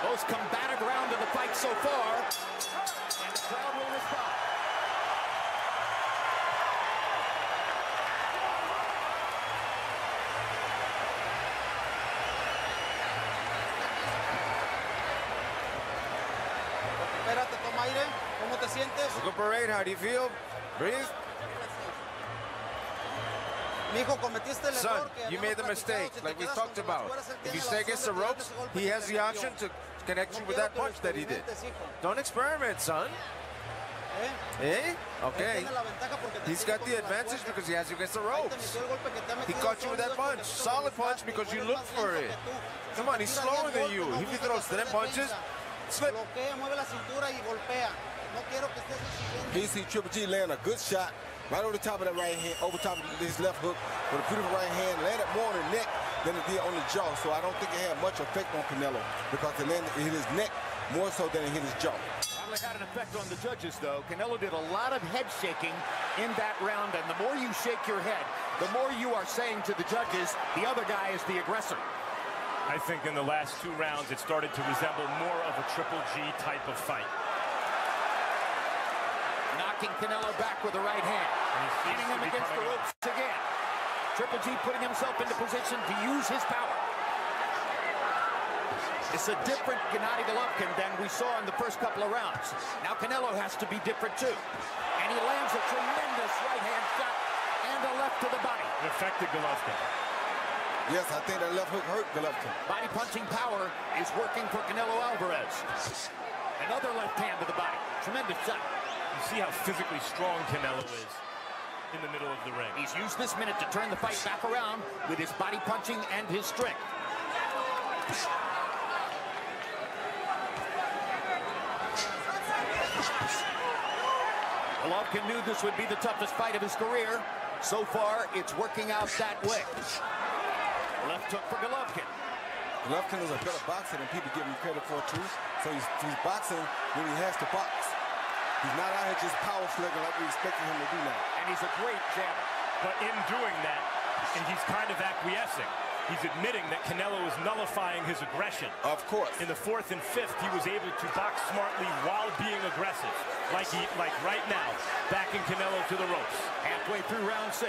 Most combative round of the fight so far, and the crowd will respond. Espérate, toma aire. ¿Cómo te sientes? Recuperate, how do you feel? Breathe. Mijo, cometiste el Son, error que you made the mistake, like we talked about. If you stay against the ropes, he has the option to connect you with that punch that he did. Don't experiment, son. Eh? Okay. He's got the advantage because he has you against the ropes. He caught you with that punch. Solid punch because you looked for it. Come on, he's slower than you. If he throws 10 punches, slip. He see Triple G land a good shot right over the top of that right hand, over top of his left hook with a beautiful right hand. Landed more on the neck than it did on the jaw. So I don't think it had much effect on Canelo because it hit his neck more so than it hit his jaw. Probably had an effect on the judges, though. Canelo did a lot of head shaking in that round, and the more you shake your head, the more you are saying to the judges, the other guy is the aggressor. I think in the last two rounds, it started to resemble more of a Triple G type of fight. Knocking Canelo back with the right hand. Hitting him against the ropes again. Triple G putting himself into position to use his power. It's a different Gennady Golovkin than we saw in the first couple of rounds. Now Canelo has to be different too. And he lands a tremendous right hand shot and a left to the body. It affected Golovkin. Yes, I think that left hook hurt Golovkin. Body punching power is working for Canelo Alvarez. Another left hand to the body. Tremendous shot. You see how physically strong Canelo is in the middle of the ring. He's used this minute to turn the fight back around with his body punching and his strength. Golovkin knew this would be the toughest fight of his career. So far, it's working out that way. Left hook for Golovkin. Golovkin is a better boxer than people give him credit for, too. So he's boxing when he has to box. He's not out here just power slugging like we expected him to do now. And he's a great jabber. But in doing that, and he's kind of acquiescing, he's admitting that Canelo is nullifying his aggression. Of course. In the fourth and fifth, he was able to box smartly while being aggressive. Like right now, backing Canelo to the ropes. Halfway through round 6.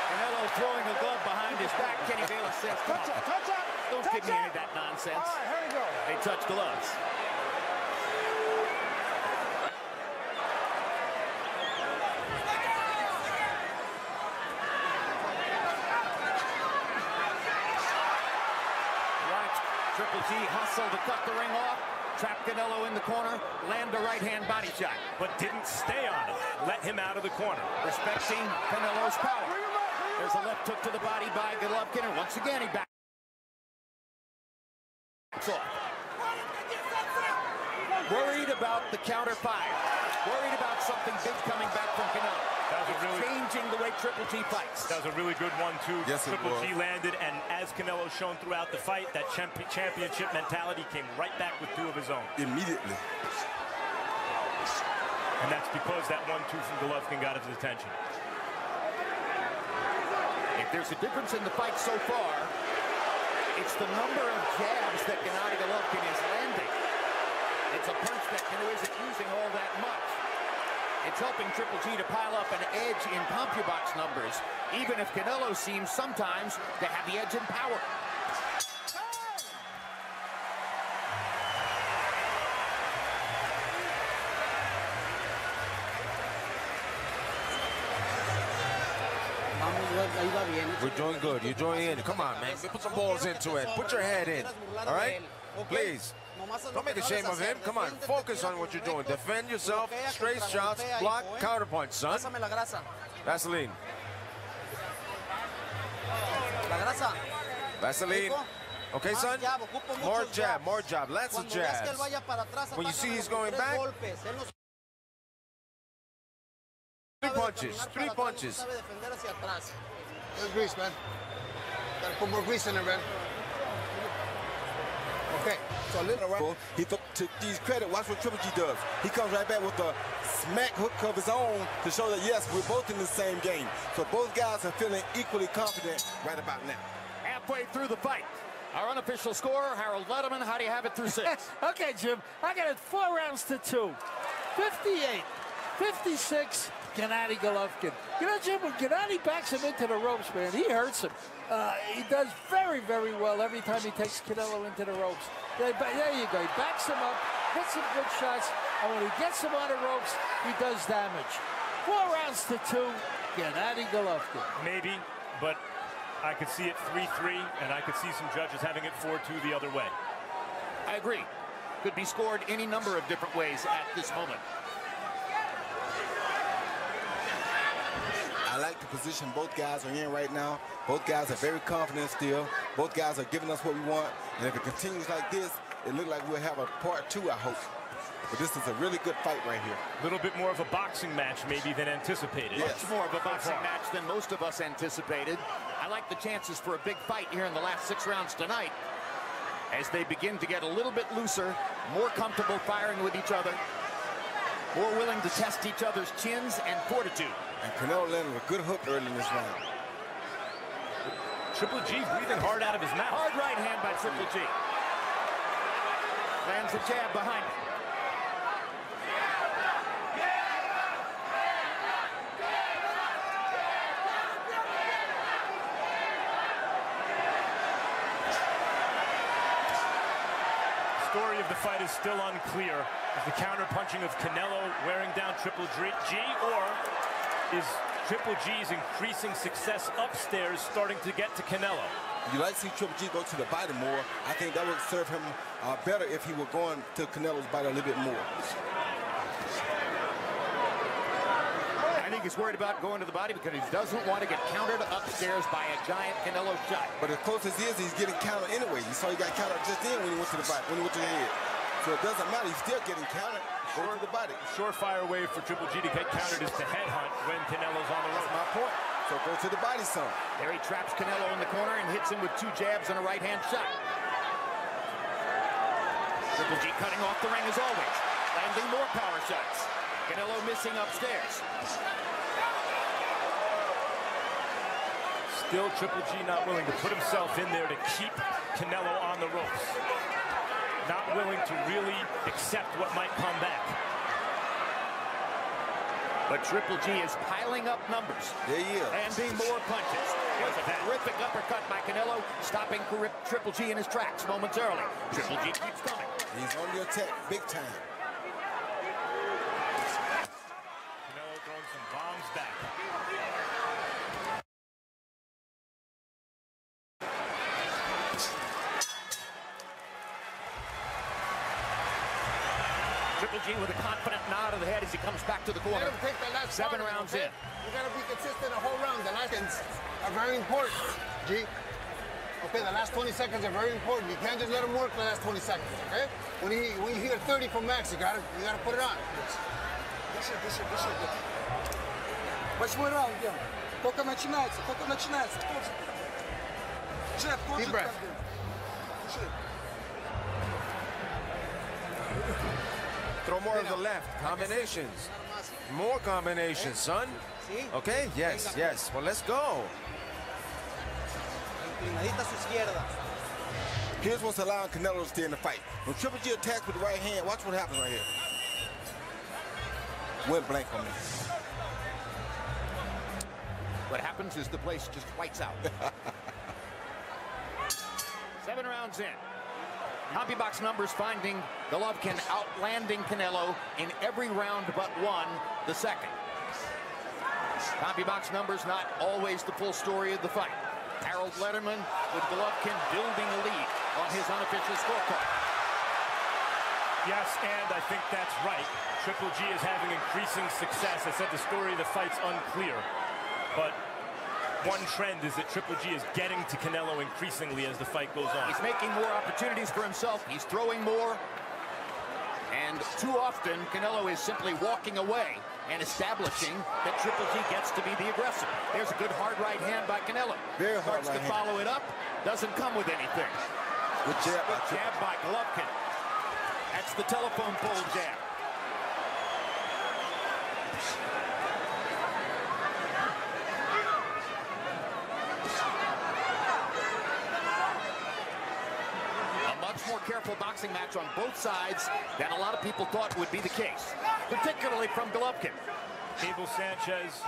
Canelo throwing a glove behind his back. Kenny Bayless says, come on, don't give me any of that nonsense. All right, here we go. They touch gloves. Triple G hustled to cut the ring off, trap Canelo in the corner, land a right-hand body shot. But didn't stay on him. Let him out of the corner. Respecting Canelo's power. There's a left hook to the body by Golovkin, and once again he backs off. Worried about the counter fire. Worried about something big coming back from Canelo. Changing the way Triple G fights. That was a really good one, too. Yes, Triple G landed, and as Canelo's shown throughout the fight, that championship mentality came right back with 2 of his own. Immediately. And that's because that 1-2 from Golovkin got his attention. If there's a difference in the fight so far, it's the number of jabs that Gennady Golovkin is landing. It's a punch that Canelo isn't using all that much. It's helping Triple G to pile up an edge in CompuBox numbers, even if Canelo seems sometimes to have the edge in power. We're doing good. You're doing it. Come on, man. Put some balls into it. Put your head in. All right? Please. Don't make a shame of him. Come on. Focus on what you're doing. Defend yourself. Straight shots. Block. Counterpunch, son. Vaseline. Vaseline. Okay, son? More jab. More jab. Lots of jabs. When you see he's going back, 3 punches. 3 punches. There's grease, man. Gotta put more grease in there, man. Okay, so a little right. He took G's credit. Watch what Triple G does. He comes right back with a smack hook of his own to show that, yes, we're both in the same game. So both guys are feeling equally confident right about now. Halfway through the fight. Our unofficial scorer, Harold Letterman. How do you have it through 6? Okay, Jim. I got it 4 rounds to 2. 58, 56. Gennady Golovkin. You know, Jim, when Gennady backs him into the ropes, man, he hurts him. He does very, very well every time he takes Canelo into the ropes. There you go. He backs him up, hits some good shots, and when he gets him on the ropes, he does damage. 4 rounds to 2, Gennady Golovkin. Maybe, but I could see it 3-3, and I could see some judges having it 4-2 the other way. I agree. Could be scored any number of different ways at this moment. I like the position both guys are in right now. Both guys are very confident still. Both guys are giving us what we want. And if it continues like this, it looks like we'll have a part 2, I hope. But this is a really good fight right here. A little bit more of a boxing match maybe than anticipated. Yes. Much more of a boxing match than most of us anticipated. I like the chances for a big fight here in the last 6 rounds tonight, as they begin to get a little bit looser, more comfortable firing with each other, more willing to test each other's chins and fortitude. And Canelo landed a good hook early in this round. Triple G breathing hard out of his mouth. Hard right hand by Triple G. Lands a jab behind him. The story of the fight is still unclear. Is the counter-punching of Canelo wearing down Triple G, or is Triple G's increasing success upstairs starting to get to Canelo? You like to see Triple G go to the body more. I think that would serve him better if he were going to Canelo's body a little bit more. I think he's worried about going to the body because he doesn't want to get countered upstairs by a giant Canelo shot. But as close as he is, he's getting countered anyway. You saw he got countered just then when he went to the body, when he went to the head. So it doesn't matter. He's still getting countered. Go to the body. Surefire way for Triple G to get countered is to headhunt when Canelo's on the rope. That's my point. So go to the body some. There he traps Canelo in the corner and hits him with 2 jabs and a right-hand shot. Triple G cutting off the ring as always, landing more power shots. Canelo missing upstairs. Still Triple G not willing to put himself in there to keep Canelo on the ropes. Not willing to really accept what might come back. But Triple G is piling up numbers. There he is. Landing more punches. There's a terrific uppercut by Canelo, stopping Triple G in his tracks momentarily. Triple G keeps coming. He's on the attack big time. Canelo throwing some bombs back. Triple G with a confident nod of the head as he comes back to the corner. Take that last 7 rounds in. You gotta be consistent the whole round. The last seconds are very important, G. Okay, the last 20 seconds are very important. You can't just let him work the last 20 seconds, okay? When you hear 30 from Max, you gotta put it on. Дыши. 8-й раунд, идем. Только начинается. Джеб, Deep breath. Throw more of the left. Combinations. More combinations, son. Okay? Yes. Well, let's go. Here's what's allowing Canelo to stay in the fight. When Triple G attacks with the right hand, watch what happens right here. Went blank on me. What happens is the place just whites out. 7 rounds in. CompuBox numbers finding Golovkin outlanding Canelo in every round but one, the second. CompuBox numbers not always the full story of the fight. Harold Letterman with Golovkin building a lead on his unofficial scorecard. Yes, and I think that's right. Triple G is having increasing success. I said the story of the fight's unclear, but one trend is that Triple G is getting to Canelo increasingly as the fight goes on. He's making more opportunities for himself. He's throwing more. And too often, Canelo is simply walking away and establishing that Triple G gets to be the aggressor. There's a good hard right hand by Canelo. Very hard Starts right to hand. follow it up. Doesn't come with anything. Good jab. Good jab by Golovkin. That's the telephone pole jab. More careful boxing match on both sides than a lot of people thought would be the case, particularly from Golovkin. Abel Sanchez.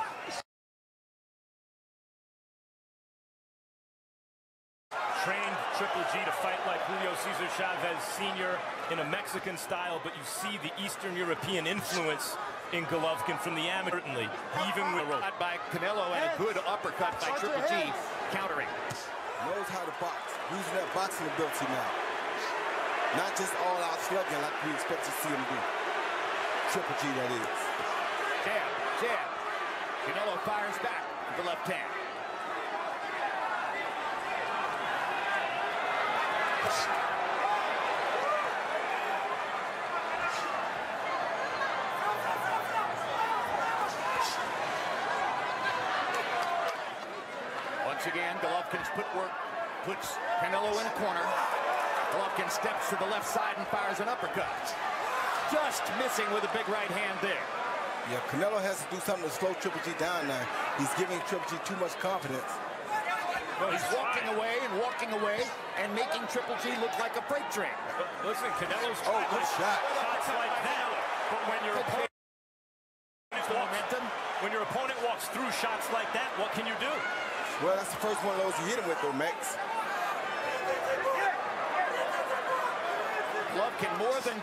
Trained Triple G to fight like Julio Cesar Chavez Sr. in a Mexican style, but you see the Eastern European influence in Golovkin from the amateur, even with a rope. By Canelo and a good uppercut by Triple G, countering. Knows how to box, using that boxing ability now. Not just all-out slugging like we expect to see him do. Triple G, that is. Jab. Canelo fires back with the left hand. Once again, Golovkin's footwork puts Canelo in a corner. Golovkin steps to the left side and fires an uppercut. Just missing with a big right hand there. Yeah, Canelo has to do something to slow Triple G down now. He's giving Triple G too much confidence. Well, he's walking away and making Triple G look like a freight train. Listen, Canelo's good shot. Shots like that, but when your opponent walks through shots like that, what can you do? Well, that's the first one of those you hit him with, though, Max. Golovkin more than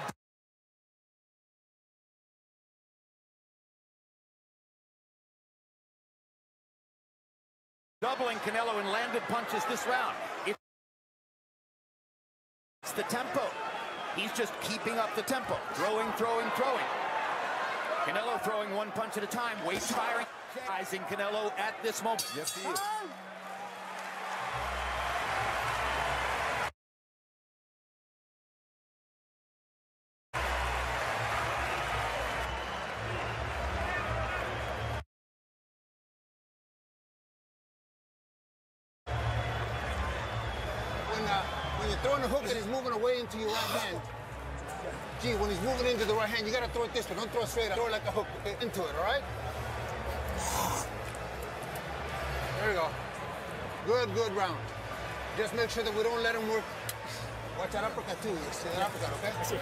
doubling Canelo in landed punches this round. It's the tempo. He's just keeping up the tempo. Throwing. Canelo throwing one punch at a time. Waist firing. Rising Canelo at this moment. Yes, he is. When you're throwing a hook and he's moving away into your right hand, Gee, when he's moving into the right hand, you gotta throw it this way. Don't throw it straight up. Throw it like a hook, okay? Into it, all right? There you go. Good round. Just make sure that we don't let him work. Watch that uppercut too. You see that uppercut, okay? I see.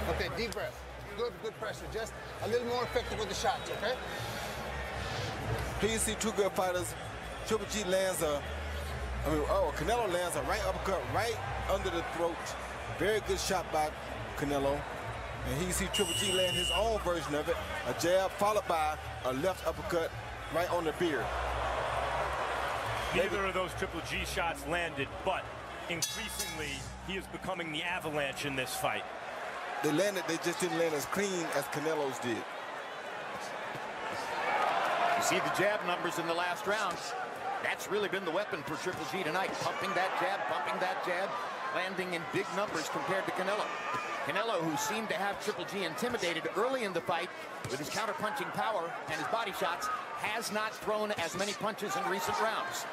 Okay, deep breath. Good pressure. Just a little more effective with the shots, okay? Here you see two good fighters. Triple G lands Canelo lands a right uppercut right under the throat. Very good shot by Canelo. And here you see Triple G land his own version of it. A jab followed by a left uppercut right on the beard. Neither of those Triple G shots landed, but increasingly he is becoming the avalanche in this fight. they landed. They just didn't land as clean as Canelo's did. You see the jab numbers in the last round. That's really been the weapon for Triple G tonight. Pumping that jab, landing in big numbers compared to Canelo. Canelo, who seemed to have Triple G intimidated early in the fight with his counter-punching power and his body shots, has not thrown as many punches in recent rounds.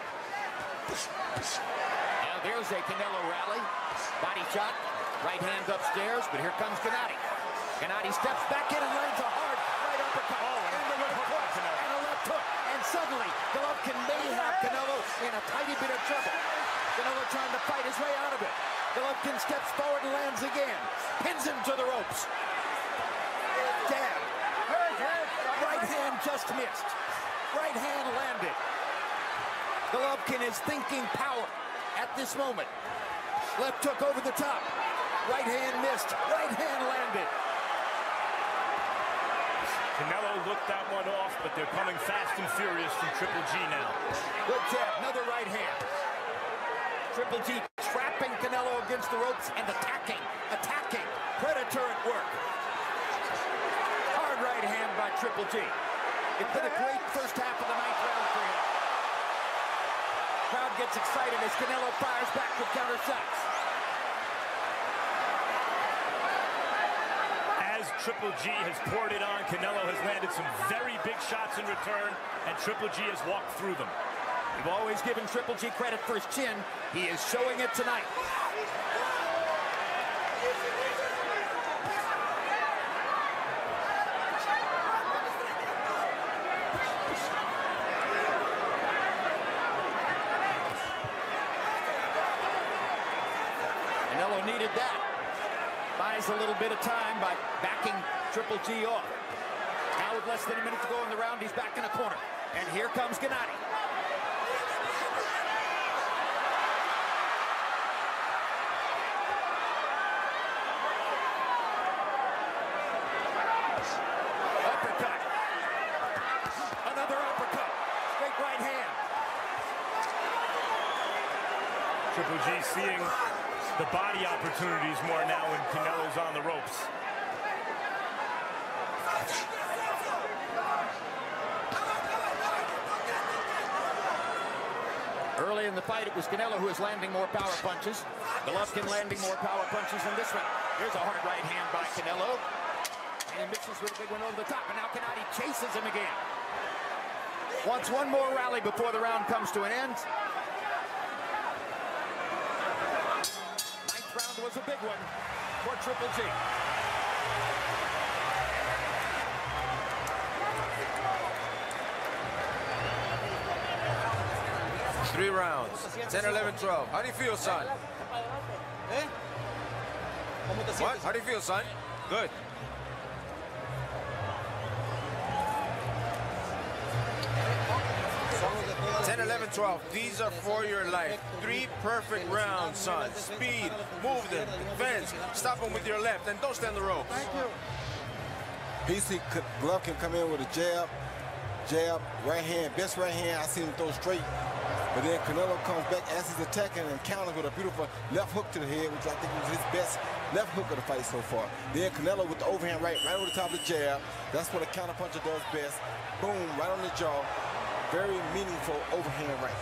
Now there's a Canelo rally. Body shot, right hand upstairs, but here comes Gennady. Gennady steps back in and lands a hard right uppercut. And a left hook, and a left hook. And suddenly, Golovkin may have Canelo in a tiny bit of trouble. Canelo trying to fight his way out of it. Golovkin steps forward and lands again. Pins him to the ropes. Jab. Right hand just missed. Right hand landed. Golovkin is thinking power at this moment. Left hook over the top. Right hand missed. Right hand landed. Canelo looked that one off, but they're coming fast and furious from Triple G now. Good jab. Another right hand. Triple G trapping Canelo against the ropes and attacking. Predator at work. Hard right hand by Triple G. It's been a great first half of the 9th round for him. Crowd gets excited as Canelo fires back with counter shots. As Triple G has poured it on, Canelo has landed some very big shots in return, and Triple G has walked through them. We've always given Triple G credit for his chin. He is showing it tonight. Canelo needed that. Buys a little bit of time by backing Triple G off. Now with less than a minute to go in the round, he's back in a corner. And here comes Gennady. Uppercut. Another uppercut. Straight right hand. Triple G seeing the body opportunities more now when Canelo's on the ropes. Early in the fight, it was Canelo who was landing more power punches. Golovkin landing more power punches in this one. Here's a hard right hand by Canelo. And he mixes with a big one over the top. And now Gennady chases him again. Wants one more rally before the round comes to an end. 9th round was a big one for Triple G. Three rounds, 10, 11, 12. How do you feel, son? What? How do you feel, son? Good. Ten, 11, 12. These are for your life. 3 perfect rounds, son. Speed, move them, defense, stop them with your left, and don't stand the ropes. Thank you. He see Golovkin come in with a jab, right hand, best right hand. I seen him throw straight. But then Canelo comes back as he's attacking and counters with a beautiful left hook to the head, which I think was his best left hook of the fight so far. Then Canelo with the overhand right over the top of the jab. That's what a counterpuncher does best. Boom, right on the jaw. Very meaningful overhand right.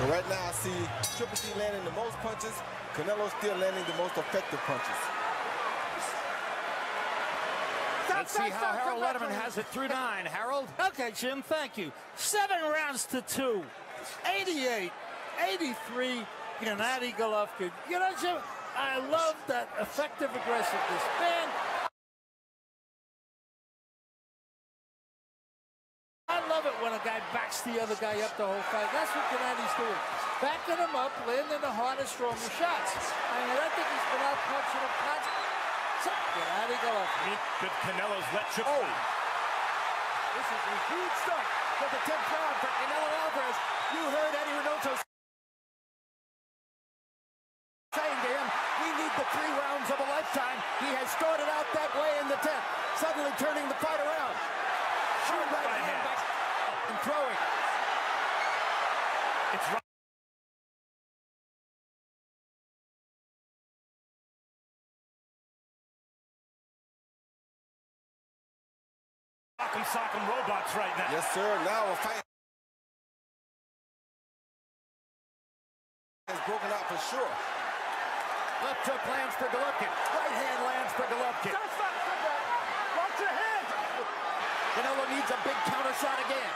So right now I see Triple G landing the most punches. Canelo still landing the most effective punches. Let's see how Harold Letterman has it through 9. Harold? Okay, Jim, thank you. 7 rounds to 2. 88, 83, Gennady Golovkin. You know, Jim, I love that effective aggressiveness. Man, I love it when a guy backs the other guy up the whole fight. That's what Gennady's doing. Backing him up, landing the harder, stronger shots. I mean, I think he's been out punching him constantly. Gennady Golovkin. Good Canelo's let Triple. Oh. This is a huge start for the 10th round for Canelo Alvarez. You heard Eddie Reynoso saying to him, we need the 3 rounds of a lifetime. He has started out that way in the 10th, suddenly turning the fight around. Hard right hand back and throwing. It's right. sock'em robots right now. Yes, sir. Now a fight is broken out for sure. Left hook lands for Golovkin. Right hand lands for Golovkin. Watch your head. Canelo needs a big counter shot again.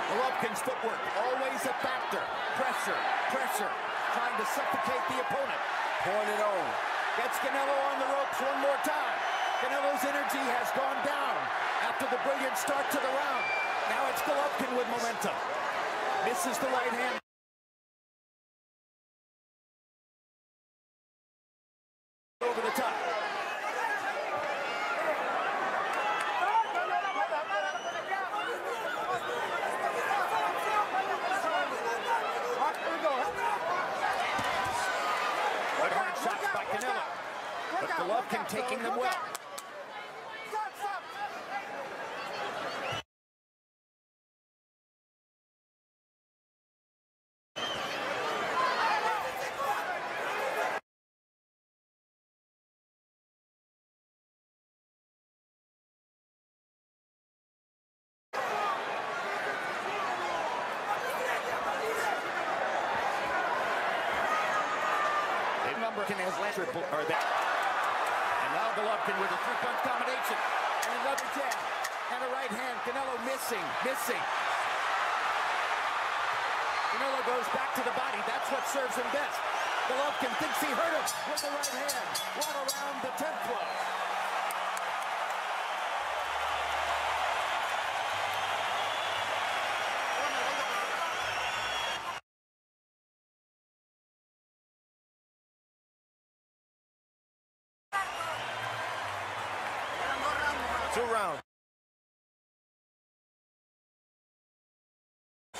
Golovkin's footwork, always a factor. Pressure, pressure, trying to suffocate the opponent. Pouring it on. Gets Canelo on the ropes one more time. Canelo's energy has gone down after the brilliant start to the round. Now it's Golovkin with momentum. Misses the right hand. Over the top. Good hard shots by Canelo. But Golovkin taking them well. Has last triple or that. And now Golovkin with a three-punch combination. And another jab. And a right hand. Canelo missing. Canelo goes back to the body. That's what serves him best. Golovkin thinks he hurt him with the right hand. One around the 10th row.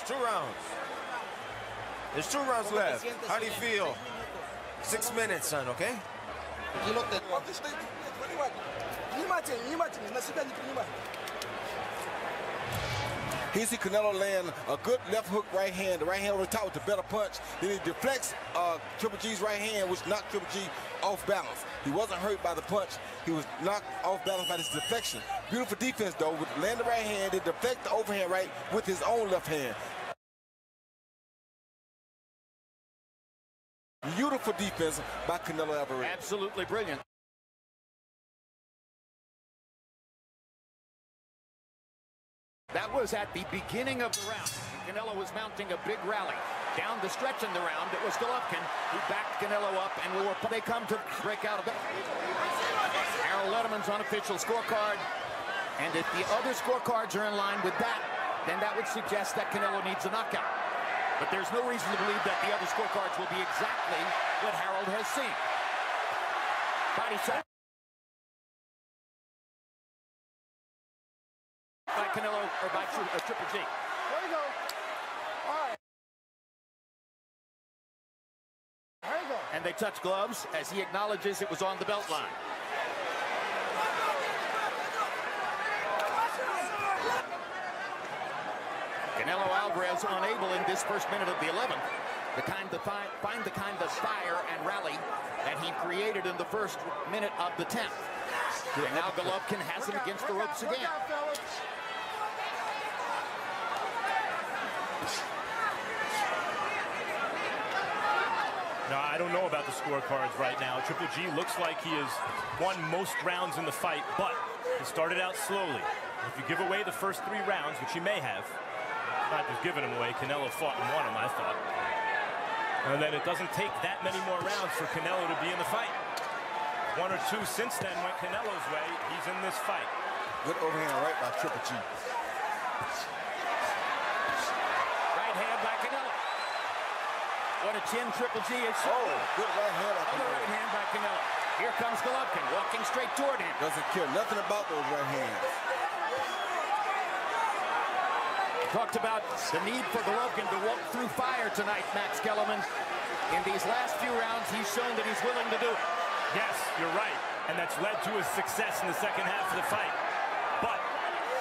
Two rounds. There's 2 rounds left. How do you feel? 6 minutes, son, okay? He see Canelo land a good left hook right hand. The right hand over the top with the better punch. Then he deflects Triple G's right hand, which knocked Triple G off balance. He wasn't hurt by the punch. He was knocked off balance by this deflection. Beautiful defense, though, with land the right hand, then deflect the overhand right with his own left hand. Beautiful defense by Canelo Alvarez. Absolutely brilliant. That was at the beginning of the round. Canelo was mounting a big rally. Down the stretch in the round, it was Golovkin who backed Canelo up, and they come to break out of it. Harold Letterman's unofficial scorecard. And if the other scorecards are in line with that, then that would suggest that Canelo needs a knockout. But there's no reason to believe that the other scorecards will be exactly what Harold has seen. Body shot by Canelo, or by Triple G. There you go. All right. There you go. And they touch gloves as he acknowledges it was on the belt line. Canelo Alvarez unable in this first minute of the 11th to find the kind of fire and rally that he created in the first minute of the 10th. And now Golovkin has him against the ropes again. No, I don't know about the scorecards right now. Triple G looks like he has won most rounds in the fight, but he started out slowly. If you give away the first 3 rounds, which he may have, not just giving them away, Canelo fought and won them, I thought. And then it doesn't take that many more rounds for Canelo to be in the fight. 1 or 2 since then went Canelo's way. He's in this fight. Good overhand right by Triple G. Right hand by Canelo. What a chin Triple G is. Oh, good right hand by Canelo. Right hand by Canelo. Here comes Golovkin walking straight toward him. Doesn't care nothing about those right hands. Talked about the need for Golovkin to walk through fire tonight, Max Kellerman. In these last few rounds, he's shown that he's willing to do it. Yes, you're right. And that's led to his success in the second half of the fight. But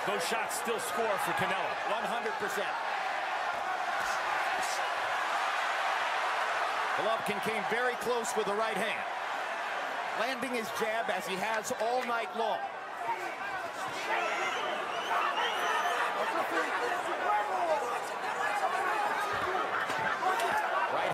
those shots still score for Canelo. 100%. Golovkin came very close with the right hand, landing his jab as he has all night long. Right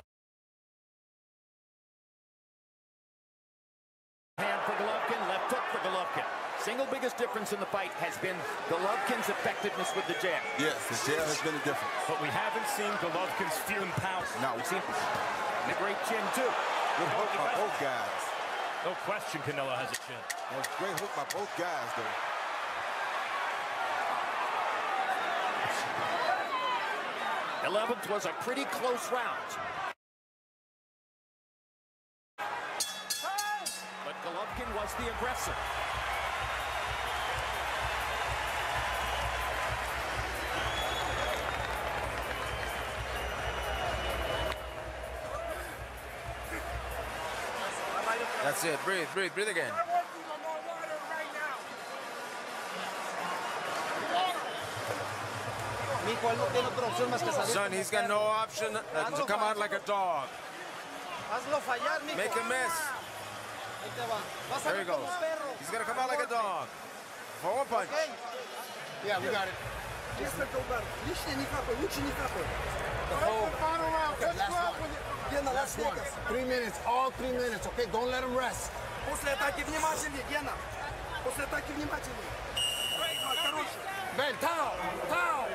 hand for Golovkin, left hook for Golovkin. Single biggest difference in the fight has been Golovkin's effectiveness with the jab. Yes, the jab has been a difference. But we haven't seen Golovkin's fear and power. No, we've seen a great chin, too. Good hook by both guys. No question Canelo has a chin. That was a great hook by both guys, though. '11th was a pretty close round. But Golovkin was the aggressor. That's it. Breathe, breathe, breathe again. Son, he's got no option than to come out like a dog. Make a mess. There he goes. He's going to come out like a dog. For one punch. Yeah, we got it. The whole final round. Last one. 3 minutes, all 3 minutes, okay? Don't let him rest. Ben, towel.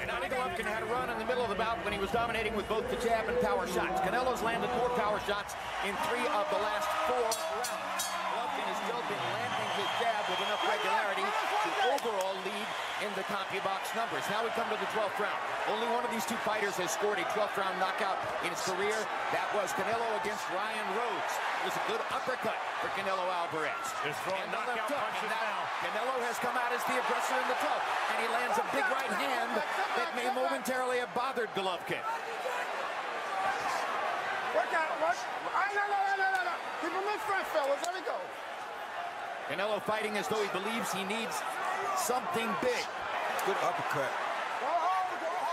Gennady Golovkin had a run in the middle of the bout when he was dominating with both the jab and power shots. Canelo's landed more power shots in 3 of the last 4 rounds. Golovkin has still been landing his jab with enough regularity to overall lead in the CompuBox numbers. Now we come to the 12th round. Only one of these two fighters has scored a 12th round knockout in his career. That was Canelo against Ryan Rhodes. It was a good uppercut for Canelo Alvarez. They're throwing knockout punches now. Canelo has come out as the aggressor in the 12th, and he lands a big right hand that may momentarily have bothered Golovkin. Keep him in front, fellas. There we go. Canelo fighting as though he believes he needs something big. Good uppercut.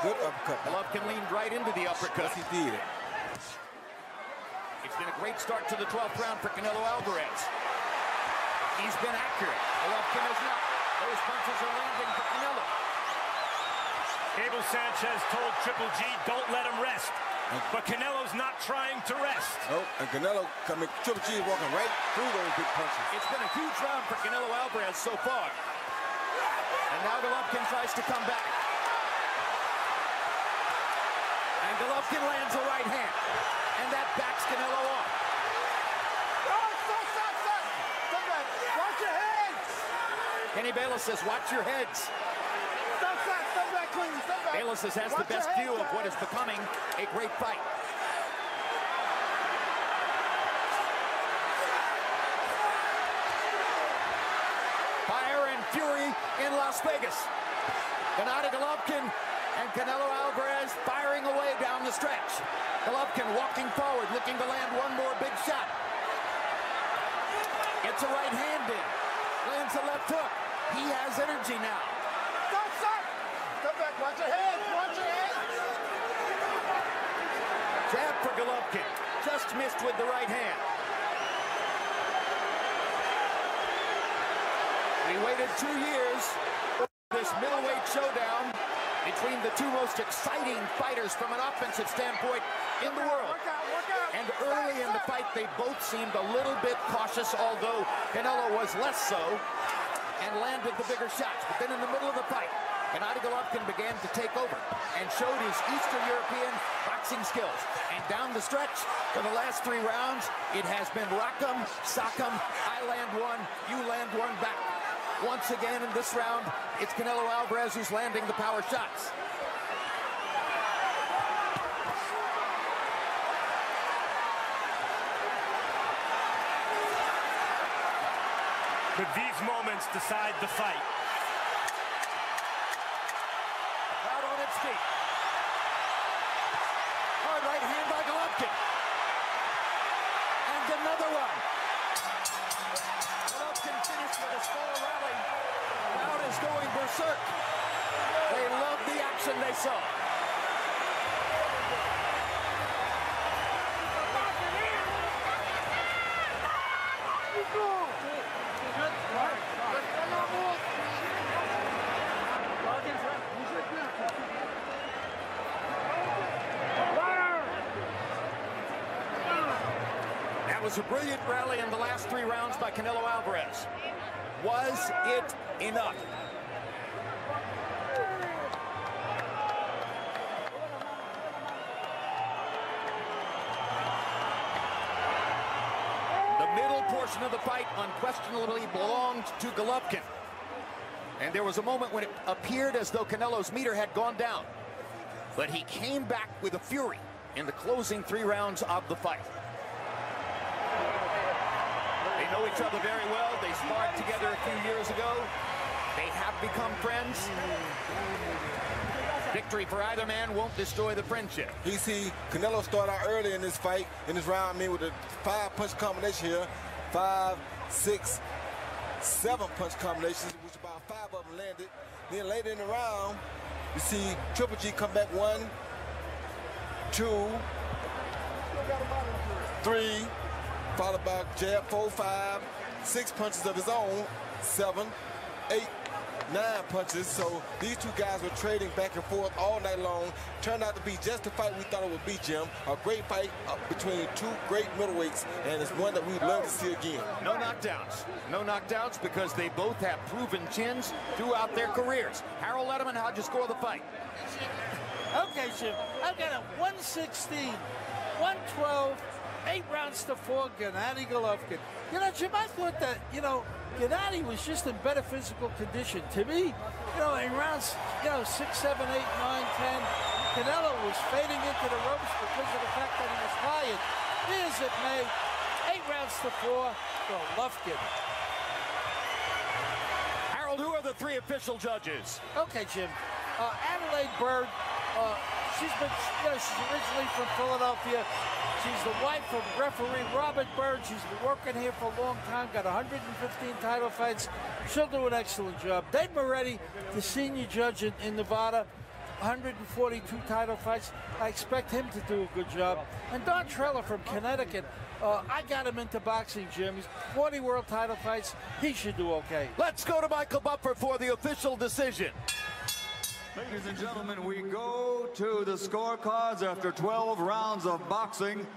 Good uppercut. Golovkin leaned right into the uppercut. Yes, he did. It's been a great start to the 12th round for Canelo Alvarez. He's been accurate. Golovkin is not. Those punches are landing for Canelo. Abel Sanchez told Triple G, don't let him rest. But Canelo's not trying to rest. Nope, and Canelo, Triple G is walking right through those big punches. It's been a huge round for Canelo Alvarez so far. And now Golovkin tries to come back. And Golovkin lands a right hand. And that backs Canelo off. Watch your heads. Kenny Bayless says, watch your heads. Step back, clean. Step back. Bayless has the best view of what is becoming a great fight. Fire and fury in Las Vegas. Gennady Golovkin and Canelo Alvarez firing away down the stretch. Golovkin walking forward, looking to land one more big shot. Gets a right hand in. Lands a left hook. He has energy now. Step back. Watch your head. Watch your head. Jab for Golovkin. Just missed with the right hand. We waited 2 years for this middleweight showdown between the two most exciting fighters from an offensive standpoint in the world. And early in the fight, they both seemed a little bit cautious, although Canelo was less so and landed the bigger shots. But then in the middle of the fight, Gennady Golovkin began to take over and showed his Eastern European boxing skills. And down the stretch for the last 3 rounds, it has been rock'em, sock'em, I land one, you land one back. Once again in this round, it's Canelo Alvarez who's landing the power shots. Could these moments decide the fight? Out on its feet. Hard right hand by Golovkin. And another one. Golovkin finished with a small rally. The crowd is going berserk. They love the action they saw. was a brilliant rally in the last 3 rounds by Canelo Alvarez. Was it enough? The middle portion of the fight unquestionably belonged to Golovkin. And there was a moment when it appeared as though Canelo's meter had gone down. But he came back with a fury in the closing 3 rounds of the fight. They know each other very well. They sparred together a few years ago. They have become friends. Victory for either man won't destroy the friendship. You see, Canelo started out early in this fight, in this round, with a 5-punch combination here. 5, 6, 7 punch combinations, which about 5 of them landed. Then later in the round, you see Triple G come back 1, 2, 3, followed by jab 4, 5, 6 punches of his own, 7, 8, 9 punches. So these two guys were trading back and forth all night long. Turned out to be just the fight we thought it would be, Jim. A great fight between 2 great middleweights, and it's one that we'd love to see again. No knockdowns. No knockdowns because they both have proven chins throughout their careers. Harold Letterman, how'd you score the fight? Okay, Jim. I've got a 116, 112, 8 rounds to 4, Gennady Golovkin. You know, Jim, I thought that, Gennady was just in better physical condition. To me, in rounds, 6, 7, 8, 9, 10, Canelo was fading into the ropes because of the fact that he was tired. Be as it may, 8 rounds to 4, Golovkin. Harold, who are the 3 official judges? Okay, Jim. Adelaide Bird. She's originally from Philadelphia. She's the wife of referee Robert Bird. She's been working here for a long time, got 115 title fights. She'll do an excellent job. Dave Moretti, the senior judge in Nevada, 142 title fights. I expect him to do a good job. And Don Trella from Connecticut, I got him into boxing, Jim. He's 40 world title fights. He should do okay. Let's go to Michael Buffer for the official decision. Ladies and gentlemen, we go to the scorecards after 12 rounds of boxing.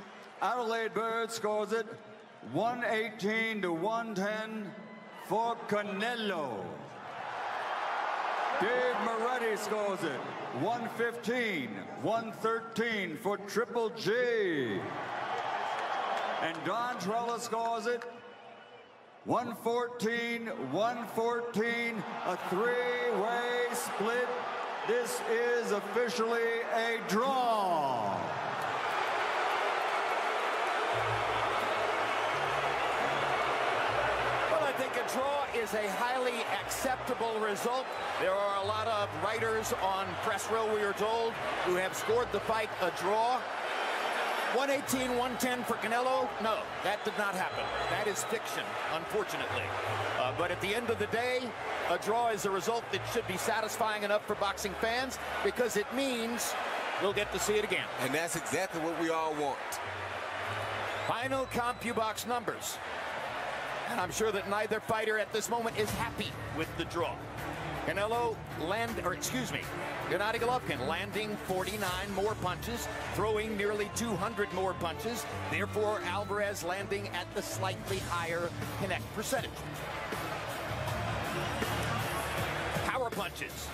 Adelaide Bird scores it 118 to 110 for Canelo. Dave Moretti scores it 115, 113 for Triple G. And Don Trella scores it 114, 114, a 3-way split. This is officially a draw. Well, I think a draw is a highly acceptable result. There are a lot of writers on press row, we are told, who have scored the fight a draw. 118, 110 for Canelo? No, that did not happen. That is fiction, unfortunately. But at the end of the day, a draw is a result that should be satisfying enough for boxing fans because it means we'll get to see it again. And that's exactly what we all want. Final CompuBox numbers. And I'm sure that neither fighter at this moment is happy with the draw. Gennady Golovkin landing 49 more punches, throwing nearly 200 more punches. Therefore, Alvarez landing at the slightly higher connect percentage. Power punches.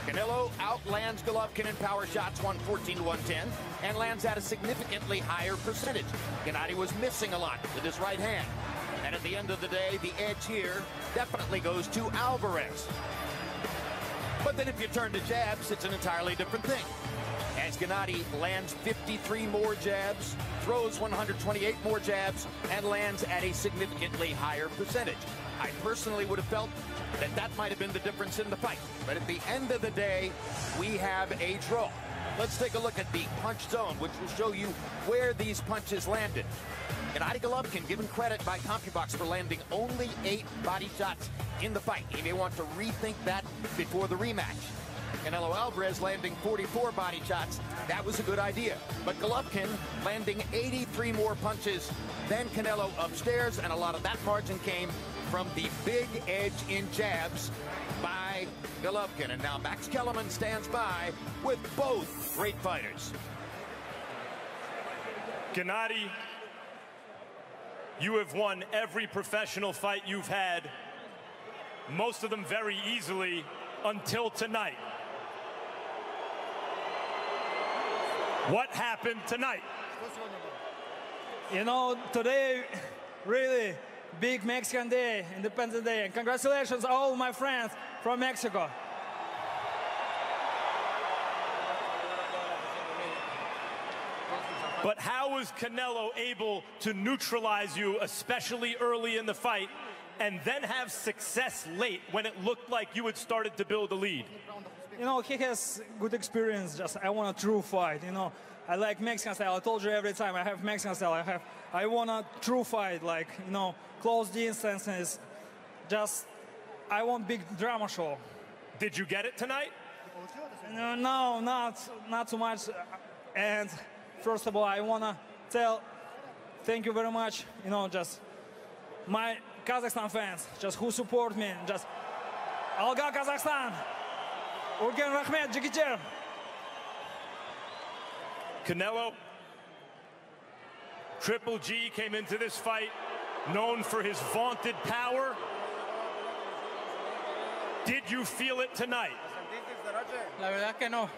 Canelo outlands Golovkin in power shots 114 to 110 and lands at a significantly higher percentage. Gennady was missing a lot with his right hand. And at the end of the day, the edge here definitely goes to Alvarez. But then if you turn to jabs, it's an entirely different thing. As Gennady lands 53 more jabs, throws 128 more jabs, and lands at a significantly higher percentage. I personally would have felt that that might have been the difference in the fight. But at the end of the day, we have a draw. Let's take a look at the punch zone, which will show you where these punches landed. Gennady Golovkin given credit by CompuBox for landing only 8 body shots in the fight. He may want to rethink that before the rematch. Canelo Alvarez landing 44 body shots. That was a good idea. But Golovkin landing 83 more punches than Canelo upstairs, and a lot of that margin came from the big edge in jabs by Golovkin. And now Max Kellerman stands by with both great fighters. Gennady you have won every professional fight you've had, most of them very easily, until tonight. What happened tonight? You know, today, really big Mexican Day, Independence Day, and congratulations all my friends from Mexico. But how was Canelo able to neutralize you, especially early in the fight, and then have success late when it looked like you had started to build a lead? You know, he has good experience. Just I want a true fight. You know, I like Mexican style. I told you every time I have Mexican style. I want a true fight, like, you know, close distances. Just I want big drama show. Did you get it tonight? No, not too much. And first of all, I wanna thank you very much. You know, just my Kazakhstan fans, just who support me. Just Alga Kazakhstan. Urgen Rahmet, GGG. Canelo, Triple G came into this fight known for his vaunted power. Did you feel it tonight? La verdad que no.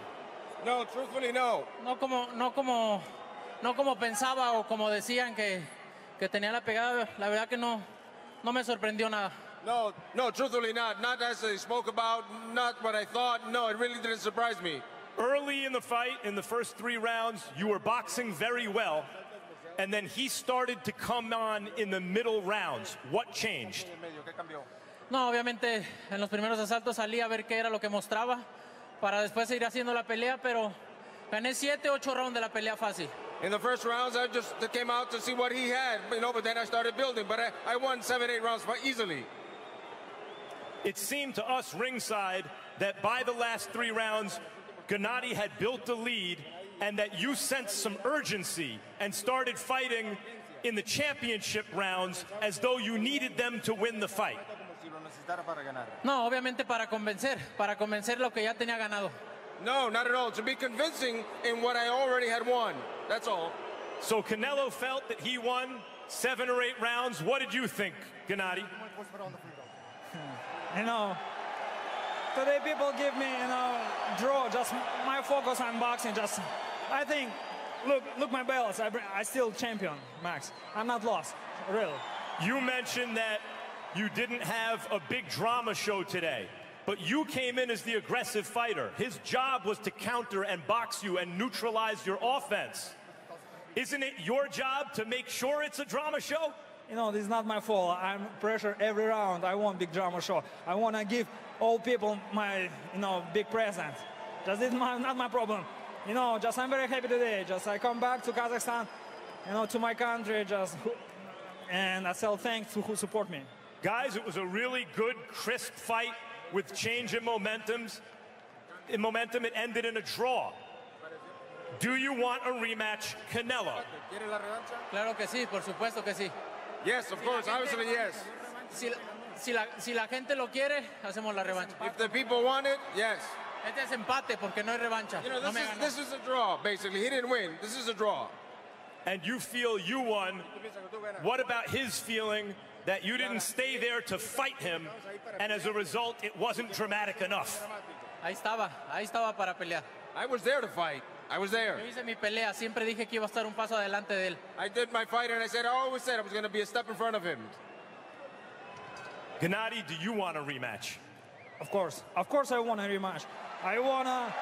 No, truthfully, no. No como pensaba o como decían que tenía la pegada. La verdad que no me sorprendió nada. No, truthfully not. Not as they spoke about, not what I thought. No, it really didn't surprise me. Early in the fight, in the first 3 rounds, you were boxing very well, and then he started to come on in the middle rounds. What changed? No, obviamente en los primeros asaltos salí a ver qué era lo que mostraba para después ir haciendo la pelea, pero gané 7, 8 rounds de la pelea fácil. In the first rounds, I just came out to see what he had, you know, but then I started building. But I won 7, 8 rounds easily. It seemed to us ringside that by the last 3 rounds, Gennady had built a lead and that you sensed some urgency and started fighting in the championship rounds as though you needed them to win the fight. No, obviamente para convencer lo que ya tenía ganado. No, not at all. To be convincing in what I already had won. That's all. So Canelo felt that he won 7 or 8 rounds. What did you think, Gennady? You know, today people give me, you know, draw. Just my focus on boxing. Just, I think, look my belts. I still champion, Max. I'm not lost, really. You mentioned that you didn't have a big drama show today, but you came in as the aggressive fighter. His job was to counter and box you and neutralize your offense. Isn't it your job to make sure it's a drama show? You know, this is not my fault. I'm pressure every round. I want big drama show. I want to give all people my, you know, big present. Just this is not my problem. You know, just I'm very happy today. Just I come back to Kazakhstan, you know, to my country, just, and I say thanks to who support me. Guys, it was a really good, crisp fight with change in momentum. It ended in a draw. Do you want a rematch, Canelo? Claro que sí, por supuesto que sí. Yes, of course, obviously yes. Si la gente lo quiere, hacemos la revancha. If the people want it, yes. Este es empate porque no hay revancha. You know, this is a draw, basically. He didn't win. This is a draw. And you feel you won. What about his feeling that you didn't stay there to fight him, and as a result, it wasn't dramatic enough? Ahí estaba para pelear. I was there to fight. I was there. Yo hice mi pelea. Siempre dije que iba a estar un paso adelante de él. I did my fight, and I always said I was going to be a step in front of him. Gennady, do you want a rematch? Of course I want a rematch. I wanna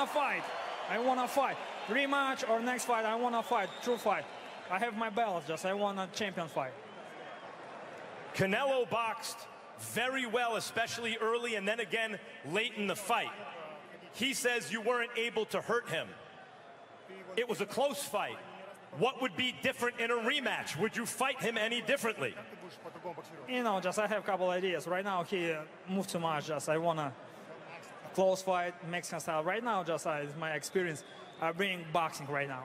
fight. I wanna fight. Rematch or next fight, I wanna fight. True fight. I have my belt, just I want a champion fight. Canelo boxed very well, especially early and then again late in the fight. He says you weren't able to hurt him. It was a close fight. What would be different in a rematch? Would you fight him any differently? You know, just I have a couple ideas. Right now he moved too much. Just I want a close fight, Mexican style. Right now, just my experience, I bring boxing right now.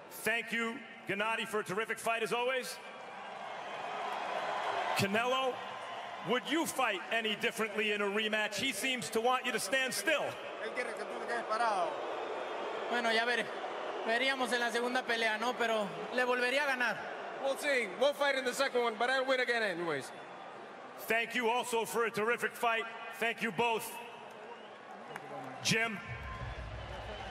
Thank you, Gennady, for a terrific fight as always. Canelo, would you fight any differently in a rematch? He seems to want you to stand still. Bueno, ya veré. veríamos en la segunda pelea, ¿no? Pero le volvería a ganar. We'll see. We'll fight in the second one, but I'll win again anyways. Thank you also for a terrific fight. Thank you both. Jim?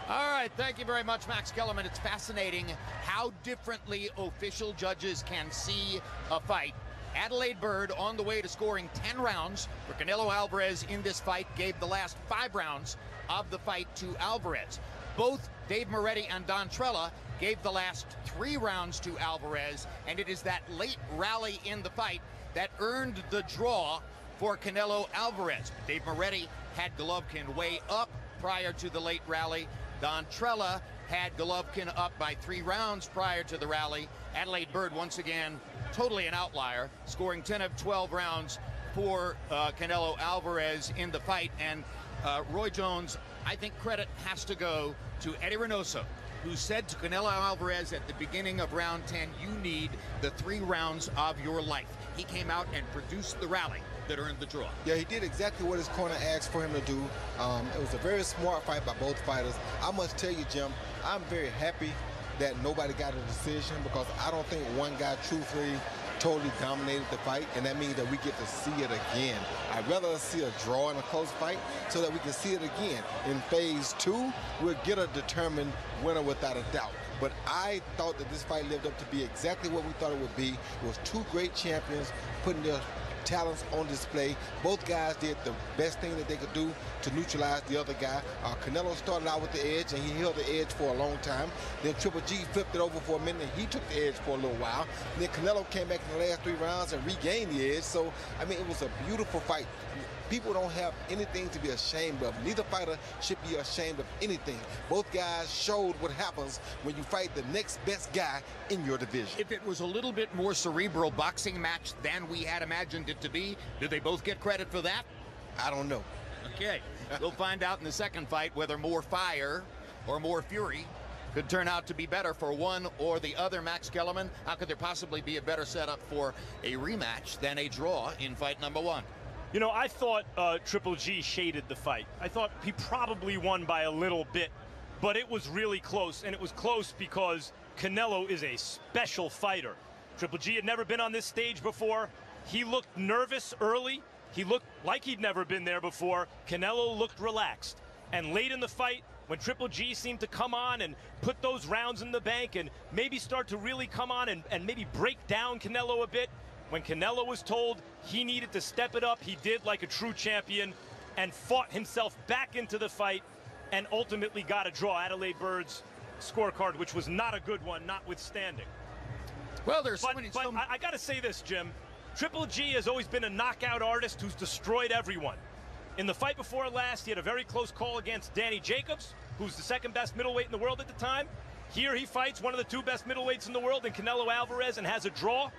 All right, thank you very much, Max Kellerman. It's fascinating how differently official judges can see a fight. Adelaide Bird on the way to scoring 10 rounds for Canelo Alvarez in this fight, gave the last 5 rounds of the fight to Alvarez. Both Dave Moretti and Don Trella gave the last 3 rounds to Alvarez, and it is that late rally in the fight that earned the draw for Canelo Alvarez. Dave Moretti had Golovkin way up prior to the late rally. Don Trella had Golovkin up by 3 rounds prior to the rally. Adelaide Bird, once again, totally an outlier, scoring 10 of 12 rounds for Canelo Alvarez in the fight. And Roy Jones, I think credit has to go to Eddie Reynoso, who said to Canelo Alvarez at the beginning of round 10, you need the 3 rounds of your life. He came out and produced the rally that earned the draw. Yeah, he did exactly what his corner asked for him to do. It was a very smart fight by both fighters. I must tell you, Jim, I'm very happy that nobody got a decision, because I don't think one guy truthfully totally dominated the fight, and that means that we get to see it again. I'd rather see a draw in a close fight so that we can see it again. In phase 2, we'll get a determined winner without a doubt. But I thought that this fight lived up to be exactly what we thought it would be. It was 2 great champions putting their talents on display. Both guys did the best thing that they could do to neutralize the other guy. Canelo started out with the edge, and he held the edge for a long time. Then Triple G flipped it over for a minute, and he took the edge for a little while. And then Canelo came back in the last 3 rounds and regained the edge. So, I mean, it was a beautiful fight. People don't have anything to be ashamed of. Neither fighter should be ashamed of anything. Both guys showed what happens when you fight the next best guy in your division. If it was a little bit more cerebral boxing match than we had imagined it to be, do they both get credit for that? I don't know. Okay, we'll find out in the second fight whether more fire or more fury could turn out to be better for one or the other. Max Kellerman, how could there possibly be a better setup for a rematch than a draw in fight number 1? You know, I thought Triple G shaded the fight. I thought he probably won by a little bit, but it was really close, and it was close because Canelo is a special fighter. Triple G had never been on this stage before. He looked nervous early. He looked like he'd never been there before. Canelo looked relaxed. And late in the fight, when Triple G seemed to come on and put those rounds in the bank and maybe start to really come on and maybe break down Canelo a bit, when Canelo was told he needed to step it up, he did like a true champion and fought himself back into the fight and ultimately got a draw. Adelaide Bird's scorecard, which was not a good one, notwithstanding. Well, there's but I got to say this, Jim. Triple G has always been a knockout artist who's destroyed everyone. In the fight before last, he had a very close call against Danny Jacobs, who's the 2nd best middleweight in the world at the time. Here he fights one of the 2 best middleweights in the world in Canelo Alvarez and has a draw.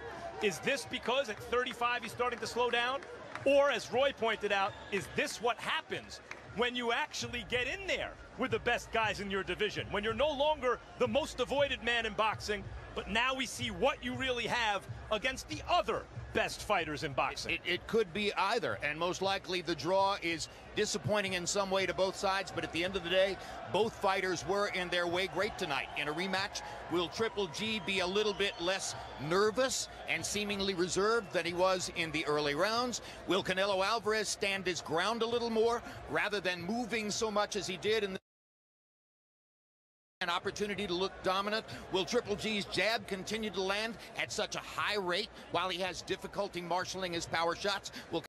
Is this because at 35 he's starting to slow down? Or, as Roy pointed out, is this what happens when you actually get in there with the best guys in your division? When you're no longer the most avoided man in boxing, but now we see what you really have against the other best fighters in boxing. It could be either, and most likely the draw is disappointing in some way to both sides, but at the end of the day, both fighters were in their way great tonight. In a rematch, will Triple G be a little bit less nervous and seemingly reserved than he was in the early rounds? Will Canelo Alvarez stand his ground a little more rather than moving so much as he did in the an opportunity to look dominant? Will Triple G's jab continue to land at such a high rate while he has difficulty marshaling his power shots? Will